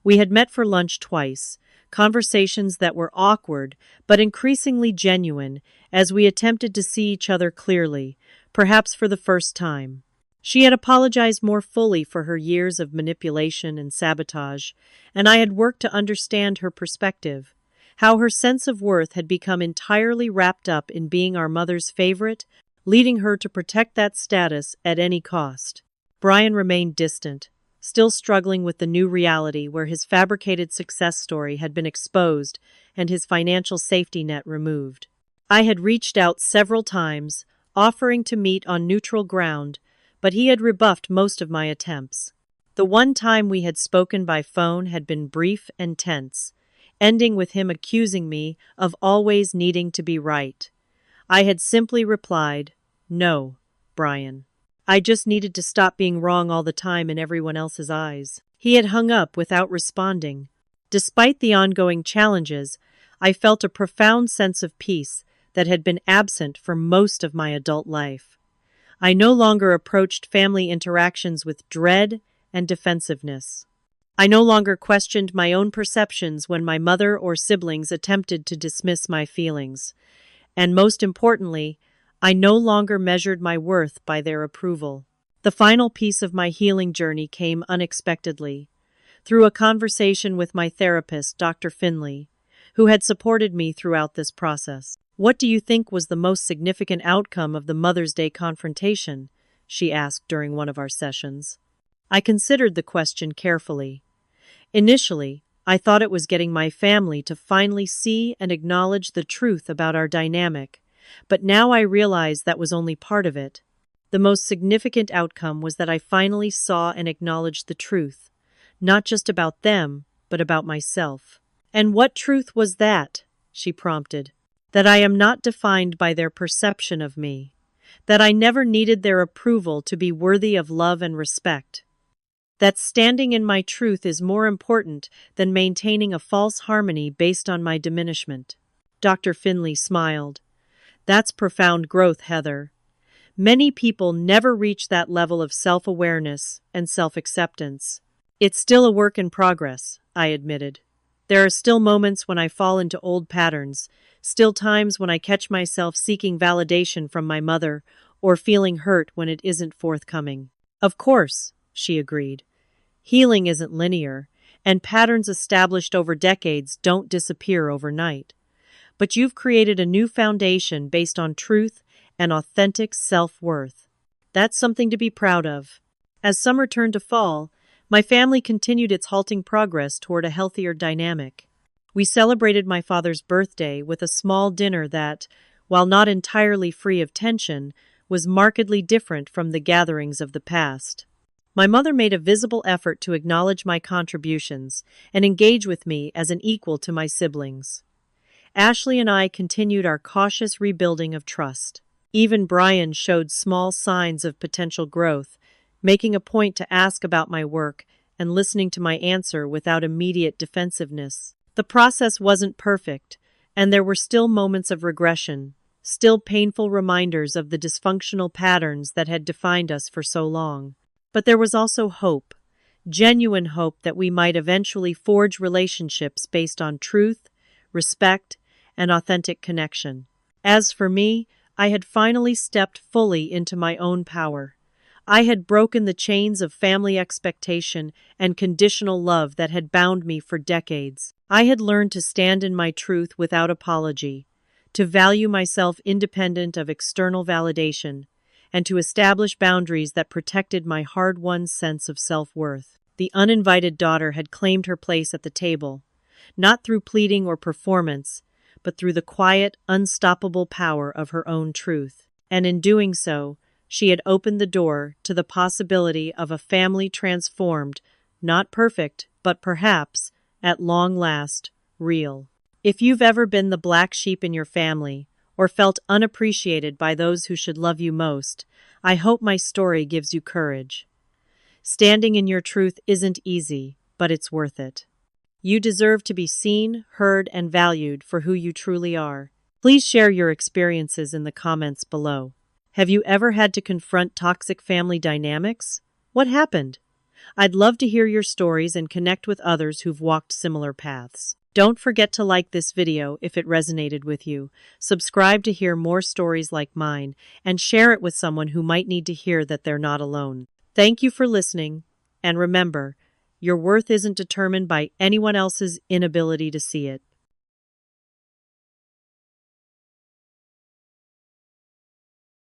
We had met for lunch twice, conversations that were awkward but increasingly genuine as we attempted to see each other clearly, perhaps for the first time. She had apologized more fully for her years of manipulation and sabotage, and I had worked to understand her perspective, how her sense of worth had become entirely wrapped up in being our mother's favorite, leading her to protect that status at any cost. Brian remained distant, still struggling with the new reality where his fabricated success story had been exposed and his financial safety net removed. I had reached out several times, offering to meet on neutral ground, but he had rebuffed most of my attempts. The one time we had spoken by phone had been brief and tense, ending with him accusing me of always needing to be right. I had simply replied, "No, Brian. I just needed to stop being wrong all the time in everyone else's eyes." He had hung up without responding. Despite the ongoing challenges, I felt a profound sense of peace that had been absent for most of my adult life. I no longer approached family interactions with dread and defensiveness. I no longer questioned my own perceptions when my mother or siblings attempted to dismiss my feelings. And most importantly, I no longer measured my worth by their approval. The final piece of my healing journey came unexpectedly, through a conversation with my therapist, Dr. Finley, who had supported me throughout this process. "What do you think was the most significant outcome of the Mother's Day confrontation?" she asked during one of our sessions. I considered the question carefully. Initially, I thought it was getting my family to finally see and acknowledge the truth about our dynamic, but now I realize that was only part of it. The most significant outcome was that I finally saw and acknowledged the truth, not just about them, but about myself. "And what truth was that?" she prompted. "That I am not defined by their perception of me. That I never needed their approval to be worthy of love and respect. That standing in my truth is more important than maintaining a false harmony based on my diminishment." Dr. Finley smiled. "That's profound growth, Heather. Many people never reach that level of self-awareness and self-acceptance." "It's still a work in progress," I admitted. "There are still moments when I fall into old patterns, still times when I catch myself seeking validation from my mother or feeling hurt when it isn't forthcoming." "Of course," she agreed. "Healing isn't linear, and patterns established over decades don't disappear overnight. But you've created a new foundation based on truth and authentic self-worth. That's something to be proud of." As summer turned to fall, my family continued its halting progress toward a healthier dynamic. We celebrated my father's birthday with a small dinner that, while not entirely free of tension, was markedly different from the gatherings of the past. My mother made a visible effort to acknowledge my contributions and engage with me as an equal to my siblings. Ashley and I continued our cautious rebuilding of trust. Even Brian showed small signs of potential growth, making a point to ask about my work and listening to my answer without immediate defensiveness. The process wasn't perfect, and there were still moments of regression, still painful reminders of the dysfunctional patterns that had defined us for so long. But there was also hope, genuine hope that we might eventually forge relationships based on truth, respect, and authentic connection. As for me, I had finally stepped fully into my own power. I had broken the chains of family expectation and conditional love that had bound me for decades. I had learned to stand in my truth without apology, to value myself independent of external validation, and to establish boundaries that protected my hard-won sense of self-worth. The uninvited daughter had claimed her place at the table, not through pleading or performance, but through the quiet, unstoppable power of her own truth. And in doing so, she had opened the door to the possibility of a family transformed, not perfect, but perhaps, at long last, real. If you've ever been the black sheep in your family, or felt unappreciated by those who should love you most, I hope my story gives you courage. Standing in your truth isn't easy, but it's worth it. You deserve to be seen, heard, and valued for who you truly are. Please share your experiences in the comments below. Have you ever had to confront toxic family dynamics? What happened? I'd love to hear your stories and connect with others who've walked similar paths. Don't forget to like this video if it resonated with you, subscribe to hear more stories like mine, and share it with someone who might need to hear that they're not alone. Thank you for listening, and remember, your worth isn't determined by anyone else's inability to see it.